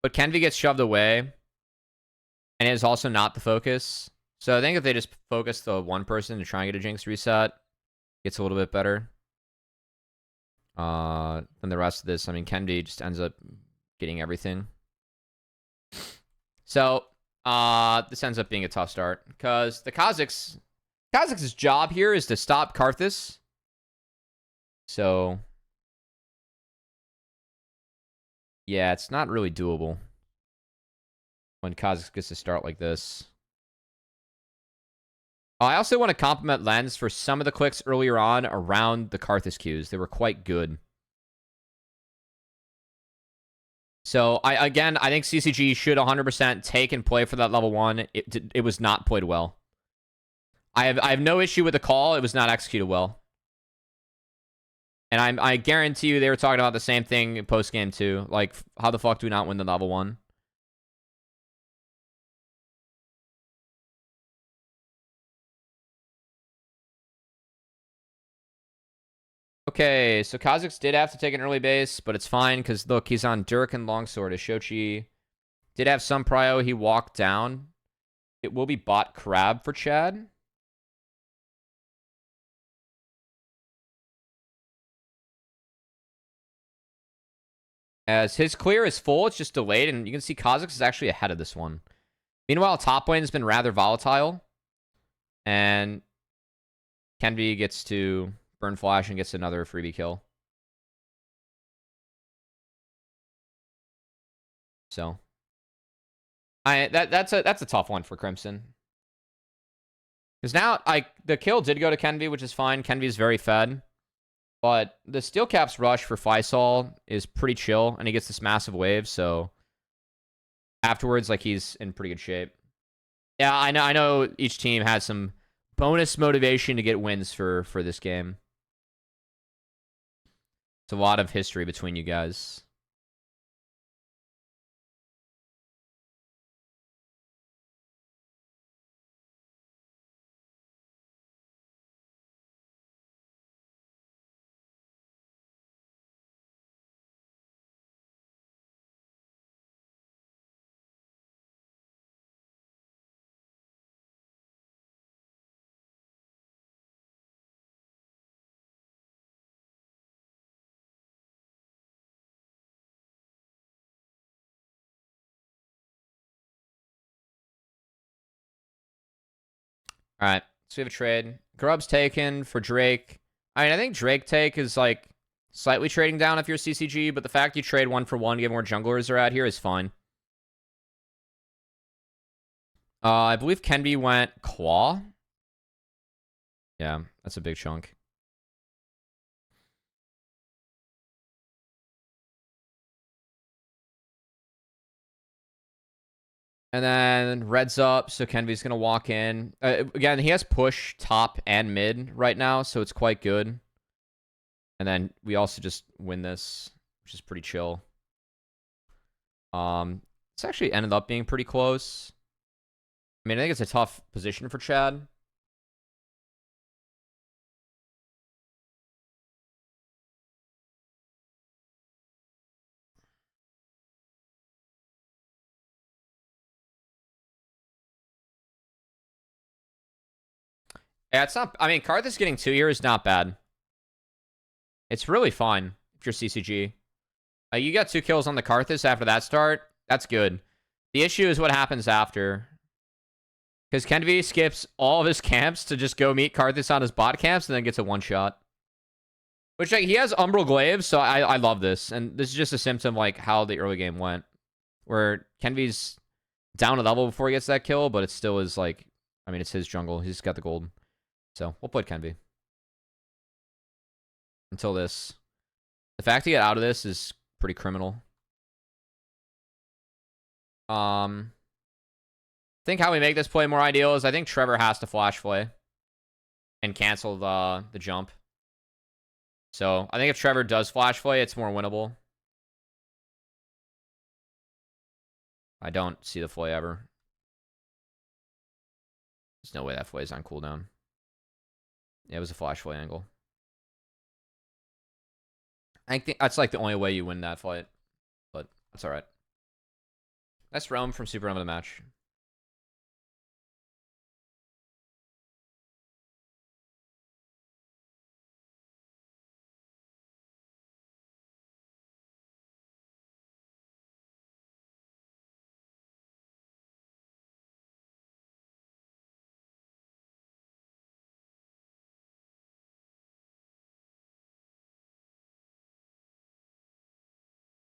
but Kenvi gets shoved away. And it is also not the focus. So I think if they just focus the one person to try and get a Jinx reset, gets a little bit better. Than the rest of this. I mean, Kenvi just ends up getting everything. So, this ends up being a tough start. Because the Kha'Zix's job here is to stop Karthus. So, yeah, it's not really doable when Kha'Zix gets to start like this. I also want to compliment Lens for some of the clicks earlier on around the Karthus Qs. They were quite good. So, I think CCG should 100% take and play for that level 1. It was not played well. I have no issue with the call. It was not executed well. And I guarantee you they were talking about the same thing post-game too. Like, how the fuck do we not win the level 1? Okay, so Kha'Zix did have to take an early base, but it's fine because, look, he's on Dirk and Longsword. Shochi did have some prio. He walked down. It will be bot Crab for Chad. As his clear is full, it's just delayed, and you can see Kha'Zix is actually ahead of this one. Meanwhile, top lane has been rather volatile, and Kenvi gets to burn flash and gets another freebie kill. So, that's a tough one for Crimson. Because now, the kill did go to Kenvi, which is fine. Kenvi's very fed. But the Steel Cap's rush for Faisal is pretty chill, and he gets this massive wave, so afterwards, like, he's in pretty good shape. Yeah, I know each team has some bonus motivation to get wins for this game. It's a lot of history between you guys. All right, so we have a trade. Grub's taken for Drake. I mean, I think Drake take is like slightly trading down if you're CCG, but the fact you trade 1-for-1 to get more junglers are out here is fine. I believe Kenby went Claw. Yeah, that's a big chunk. And then Red's up, so Kenvy's going to walk in. Again, he has push top and mid right now, so it's quite good. And then we also just win this, which is pretty chill. It's actually ended up being pretty close. I mean, I think it's a tough position for Chad. Yeah, it's not... I mean, Karthus getting 2 years is not bad. It's really fine if you're CCG. You got 2 kills on the Karthus after that start. That's good. The issue is what happens after. Because Kenvy skips all of his camps to just go meet Karthus on his bot camps and then gets a one-shot. Which, like, he has Umbral Glaive, so I love this. And this is just a symptom of, like, how the early game went. Where Kenvy's down a level before he gets that kill, but it still is, like... I mean, it's his jungle. He's got the gold. So, we'll put Kenvy. Until this. The fact to get out of this is pretty criminal. I think how we make this play more ideal is I think Trevor has to flash play. And cancel the jump. So, I think if Trevor does flash play, it's more winnable. I don't see the flay ever. There's no way that flay is on cooldown. Yeah, it was a flash flay angle. I think that's like the only way you win that fight. But that's alright. Nice roam from Supernova the match.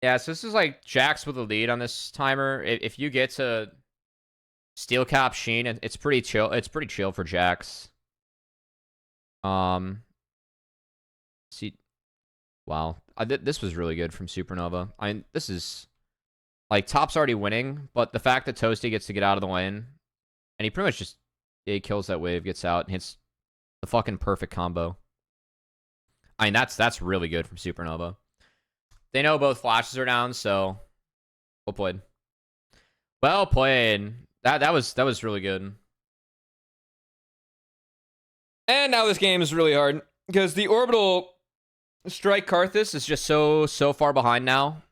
Yeah, so this is like Jax with a lead on this timer. If you get to Steel Cap Sheen, it's pretty chill. It's pretty chill for Jax. See, wow, this was really good from Supernova. This is like top's already winning, but the fact that Toasty gets to get out of the lane, and he pretty much just he kills that wave, gets out, and hits the fucking perfect combo. I mean, that's really good from Supernova. They know both flashes are down, so well played. Well played. That was really good. And now this game is really hard because the orbital strike Karthus is just so far behind now.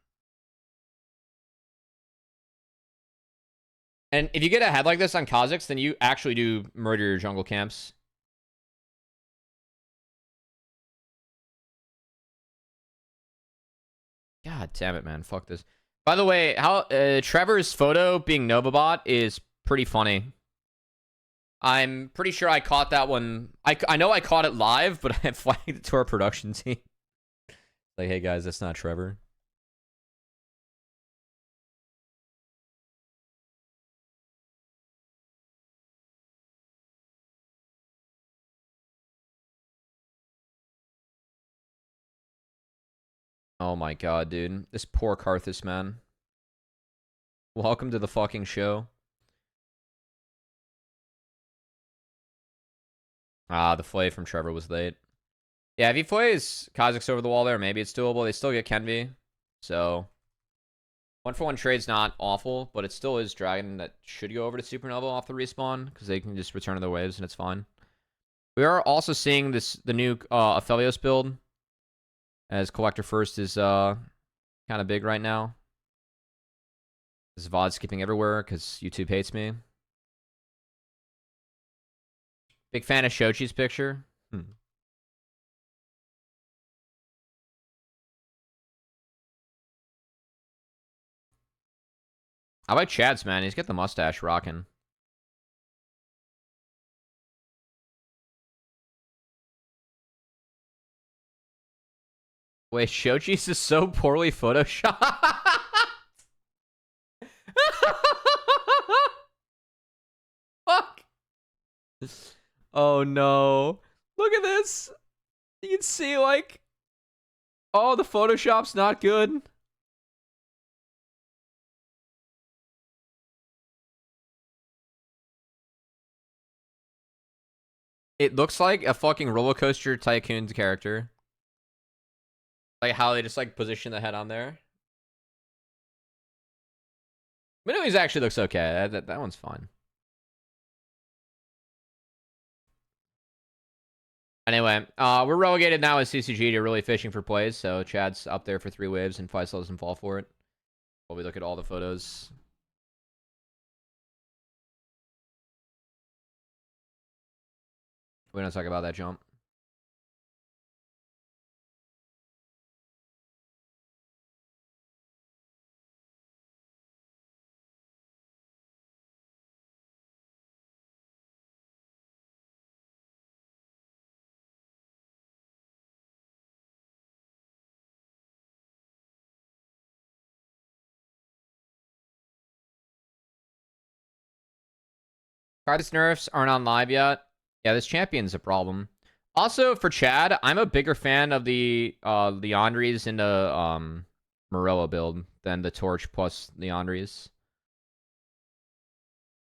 And if you get ahead like this on Kha'Zix, then you actually do murder your jungle camps. God damn it, man. Fuck this. By the way, how Trevor's photo being Novabot is pretty funny. I'm pretty sure I caught that one. I know I caught it live, but I flagged it to our production team. Like, hey guys, that's not Trevor. Oh my god, dude. This poor Karthus, man. Welcome to the fucking show. Ah, the flay from Trevor was late. Yeah, if he flays Kazakhs over the wall there, maybe it's doable. They still get Kenvi. So, 1-for-1 trade's not awful, but it still is Dragon that should go over to Supernova off the respawn, because they can just return to their waves and it's fine. We are also seeing the new Aphelios build, as Collector First is kind of big right now. This VoD skipping everywhere because YouTube hates me. Big fan of Shochi's picture. I like Chad's, man. He's got the mustache rocking. Wait, Shochi's is so poorly photoshopped. Fuck. Oh no. Look at this. You can see, like, oh, the Photoshop's not good. It looks like a fucking roller coaster tycoon character. Like how they just like position the head on there. Minui's actually looks okay. That one's fine. Anyway, we're relegated now as CCG to really fishing for plays, so Chad's up there for 3 waves and Faisal doesn't fall for it. While we look at all the photos. We don't talk about that jump. Cardis nerfs aren't on live yet. Yeah, this champion's a problem. Also, for Chad, I'm a bigger fan of the Leandries in the Morello build than the Torch plus Leandries.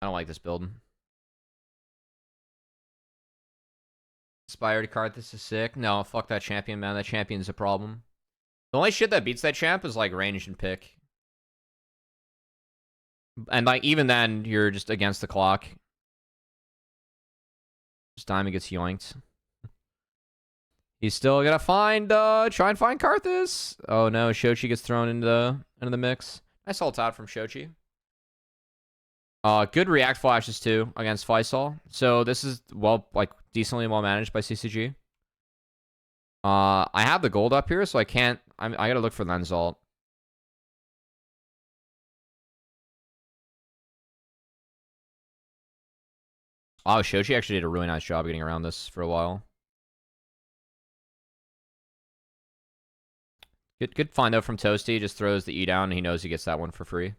I don't like this build. Inspired card, this is sick. No, fuck that champion, man. That champion's a problem. The only shit that beats that champ is like range and pick. And like even then, you're just against the clock. Just Diamond gets yoinked. He's still gonna find try and find Karthus. Oh no, Shochi gets thrown into the mix. Nice ult out from Shochi. Good react flashes too against Faisal. So this is decently well managed by CCG. I have the gold up here, so I can't. I gotta look for lens ult. Oh, Shochi actually did a really nice job getting around this for a while. Good find out from Toasty. Just throws the E down, and he knows he gets that one for free.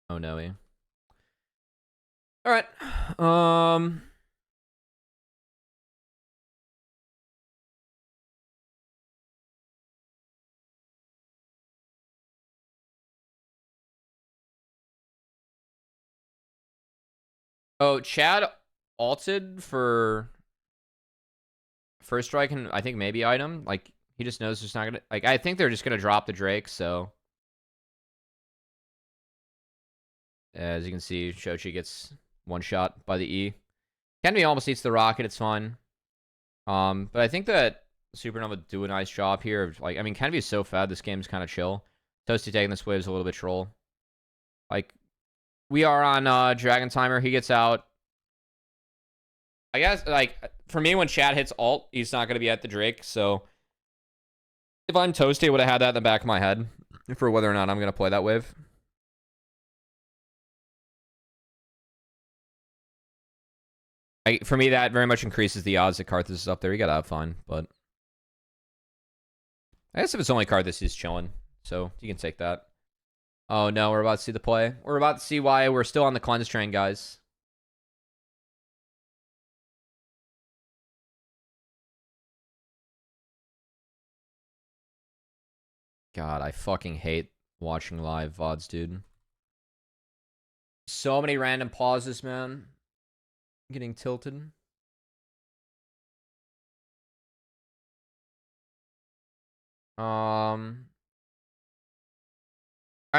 Oh no. All right. Oh, Chad ulted for first strike and I think maybe item. Like, he just knows it's not gonna... Like, I think they're just gonna drop the Drake, so... As you can see, Shochi gets one shot by the E. Kenvi almost eats the rocket, it's fine. But I think that Supernova do a nice job here. Of, like, I mean, Kenvi is so fed, this game's kind of chill. Toasty taking this wave is a little bit troll. Like, we are on Dragon Timer. He gets out. I guess, like, for me, when Chad hits ult, he's not going to be at the Drake. So, if I'm Toasty, I would have had that in the back of my head for whether or not I'm going to play that wave. For me, that very much increases the odds that Karthus is up there. You got to have fun, but... I guess if it's only Karthus, he's chilling. So, you can take that. Oh no, we're about to see the play. We're about to see why we're still on the cleanse train, guys. God, I fucking hate watching live VoDs, dude. So many random pauses, man. Getting tilted. Alright,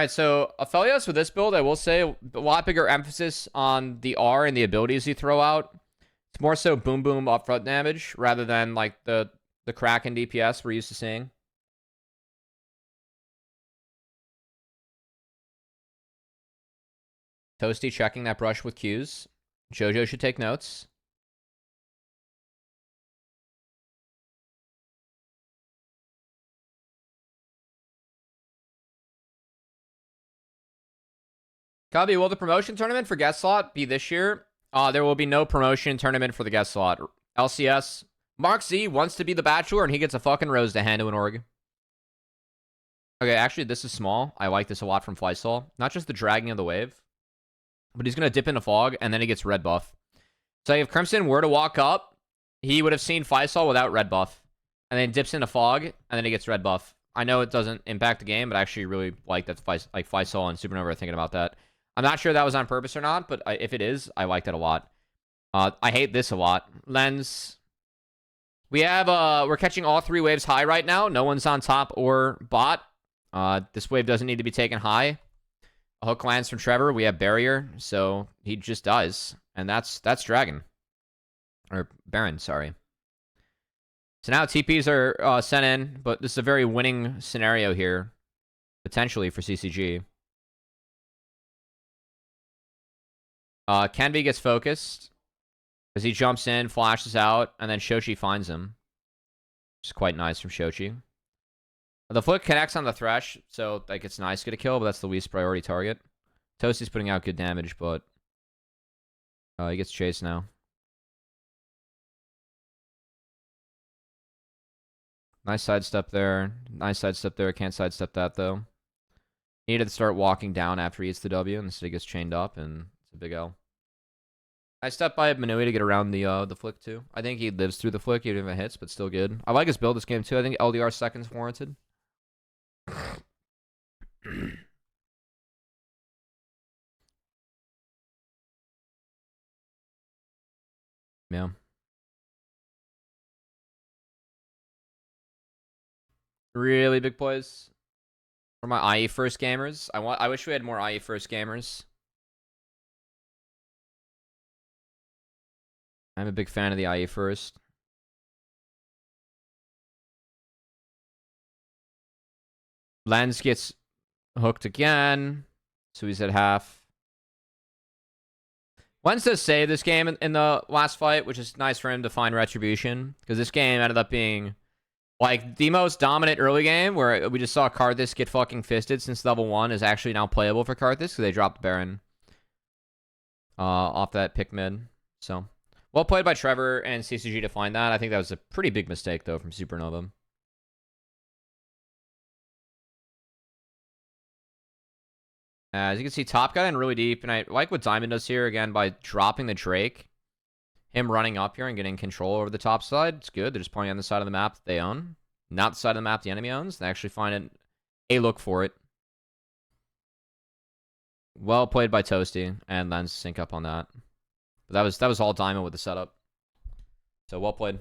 so Aphelios with this build, I will say, a lot bigger emphasis on the R and the abilities you throw out. It's more so boom boom upfront damage rather than like the Kraken DPS we're used to seeing. Toasty checking that brush with Qs. Jojo should take notes. Cubby, will the promotion tournament for guest slot be this year? There will be no promotion tournament for the guest slot. LCS. Mark Z wants to be the bachelor and he gets a fucking rose to hand to an org. Okay, actually, this is small. I like this a lot from Flysol. Not just the dragging of the wave, but he's going to dip into fog and then he gets red buff. So if Crimson were to walk up, he would have seen Flysol without red buff. And then dips into fog and then he gets red buff. I know it doesn't impact the game, but I actually really like that Flysol and Supernova are thinking about that. I'm not sure that was on purpose or not, but if it is, I like that a lot. I hate this a lot. Lens. We're catching all three waves high right now. No one's on top or bot. This wave doesn't need to be taken high. A hook lands from Trevor. We have barrier, so he just dies. And that's Dragon. Or Baron, sorry. So now TPs are sent in, but this is a very winning scenario here. Potentially for CCG. Kenby gets focused. As he jumps in, flashes out, and then Shochi finds him. Which is quite nice from Shochi. The flick connects on the Thresh, so like it's nice to get a kill, but that's the least priority target. Toasty's putting out good damage, but he gets chased now. Nice sidestep there. Nice sidestep there. Can't sidestep that, though. He needed to start walking down after he hits the W, and instead he gets chained up, and it's a big L. I stepped by Manui to get around the flick, too. I think he lives through the flick, even if it hits, but still good. I like his build this game, too. I think LDR seconds warranted. Yeah. Really big plays for my IE first gamers. I wish we had more IE first gamers. I'm a big fan of the IE first. Lens gets hooked again, so he's at half. Lens does save this game in the last fight, which is nice for him to find retribution, because this game ended up being like the most dominant early game, where we just saw Karthus get fucking fisted since level 1 is actually now playable for Karthus, because they dropped Baron off that pick mid. So, well played by Trevor and CCG to find that. I think that was a pretty big mistake, though, from Supernova. As you can see, top got in really deep, and I like what Diamond does here, again, by dropping the Drake. Him running up here and getting control over the top side. It's good. They're just playing on the side of the map that they own. Not the side of the map the enemy owns. They actually find a look for it. Well played by Toasty, and Lens sync up on that. But that was all Diamond with the setup. So well played.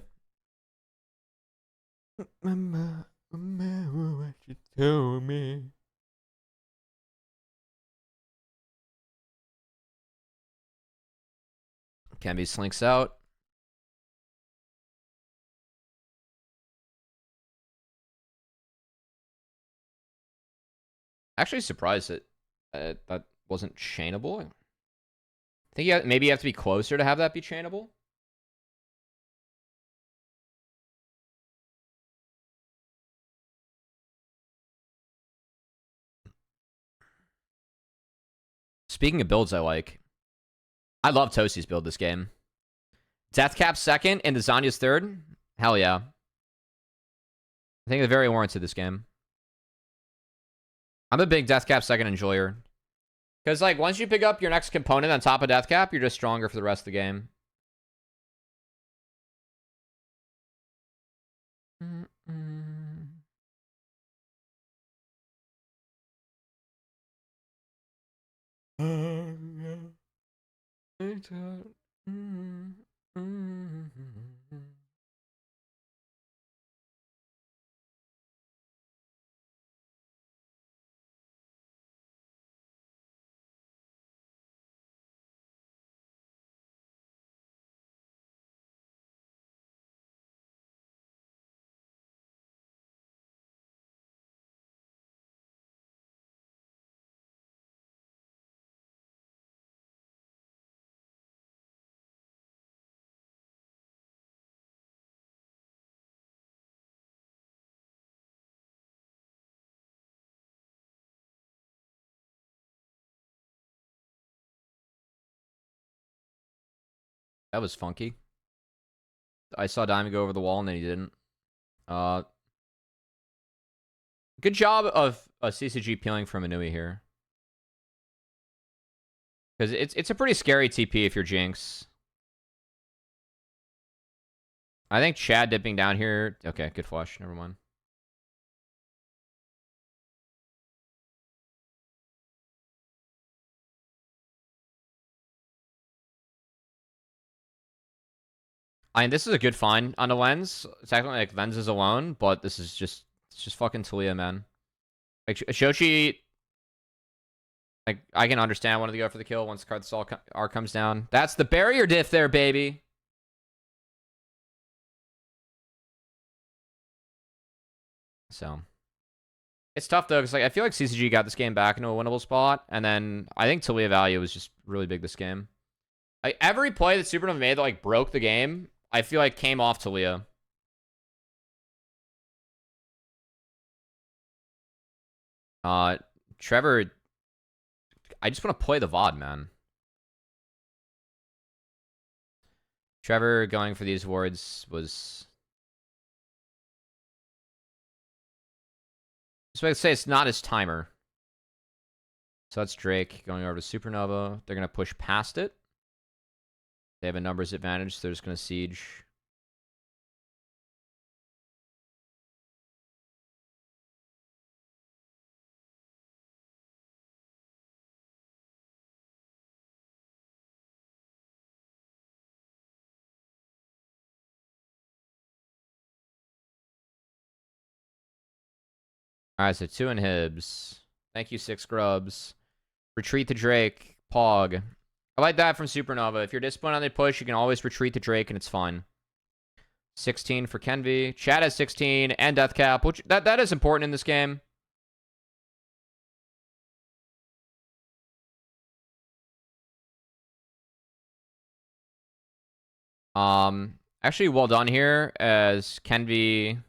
Remember what you told me. Kenby slinks out. Actually surprised that that wasn't chainable. I think maybe you have to be closer to have that be chainable. Speaking of builds I like, I love Toasty's build this game. Deathcap second and Zanya's third. Hell yeah. I think they're very warranted this game. I'm a big Deathcap second enjoyer. Because, like, once you pick up your next component on top of Deathcap, you're just stronger for the rest of the game. That was funky. I saw Diamond go over the wall and then he didn't. Good job of CCG peeling from Inui here. Because it's a pretty scary TP if you're Jinx. I think Chad dipping down here. Okay, good flush. Never mind. I mean, this is a good find on the lens. Technically, like, lenses alone, but this is just... It's just fucking Talia, man. Like, Shochi... Like, I can understand wanting to go for the kill once Karthus R comes down. That's the barrier diff there, baby. So... It's tough, though, because like, I feel like CCG got this game back into a winnable spot, and then I think Talia value was just really big this game. Like, every play that Supernova made that, like, broke the game, I feel like came off Talia. Trevor, I just want to play the VoD, man. Trevor going for these wards was... So I'd say it's not his timer. So that's Drake going over to Supernova. They're going to push past it. They have a numbers advantage, so they're just going to siege. Alright, so 2 inhibs. Thank you, 6 grubs. Retreat to Drake. Pog. I like that from Supernova. If you're disciplined on the push, you can always retreat to Drake and it's fine. 16 for Kenvi. Chad has 16 and Deathcap, which that is important in this game. Actually, well done here as Kenvi...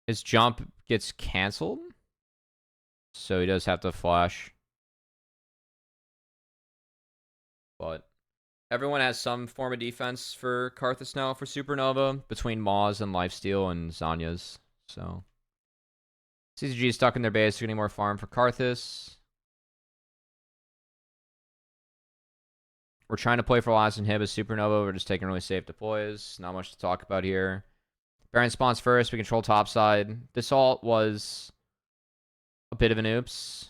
His jump gets canceled. So he does have to flash. But everyone has some form of defense for Karthus now for Supernova, between Maws and Lifesteal and Zanya's. So CCG is stuck in their base, getting more farm for Karthus. We're trying to play for last inhib as Supernova. We're just taking really safe deploys. Not much to talk about here. Baron spawns first. We control top side. This ult was a bit of an oops.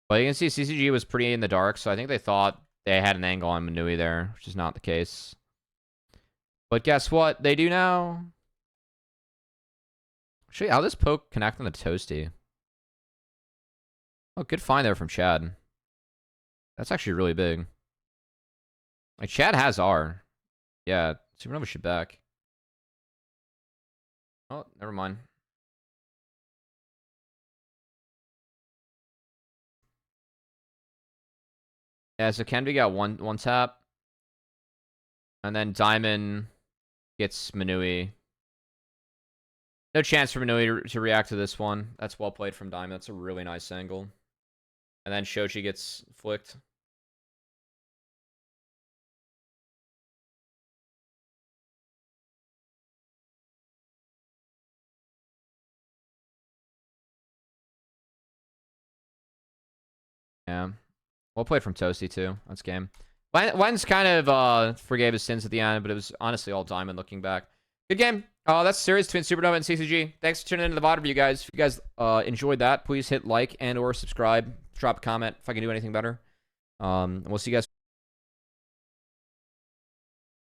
But you can see CCG was pretty in the dark, so I think they thought they had an angle on Manui there, which is not the case. But guess what? They do now. Actually, how does poke connect on the Toasty? Oh, good find there from Chad. That's actually really big. Like, Chad has R. Yeah, Supernova should back. Oh, never mind. Yeah, so Kenvi got one tap. And then Diamond gets Manui. No chance for Manui to react to this one. That's well played from Diamond. That's a really nice angle. And then Shochi gets flicked. Yeah. Well played from Toasty, too. That's game. Wen's kind of forgave his sins at the end, but it was honestly all diamond looking back. Good game. That's the series between Supernova and CCG. Thanks for tuning into the VoD review, guys. If you guys enjoyed that, please hit like and or subscribe. Drop a comment if I can do anything better. And we'll see you guys.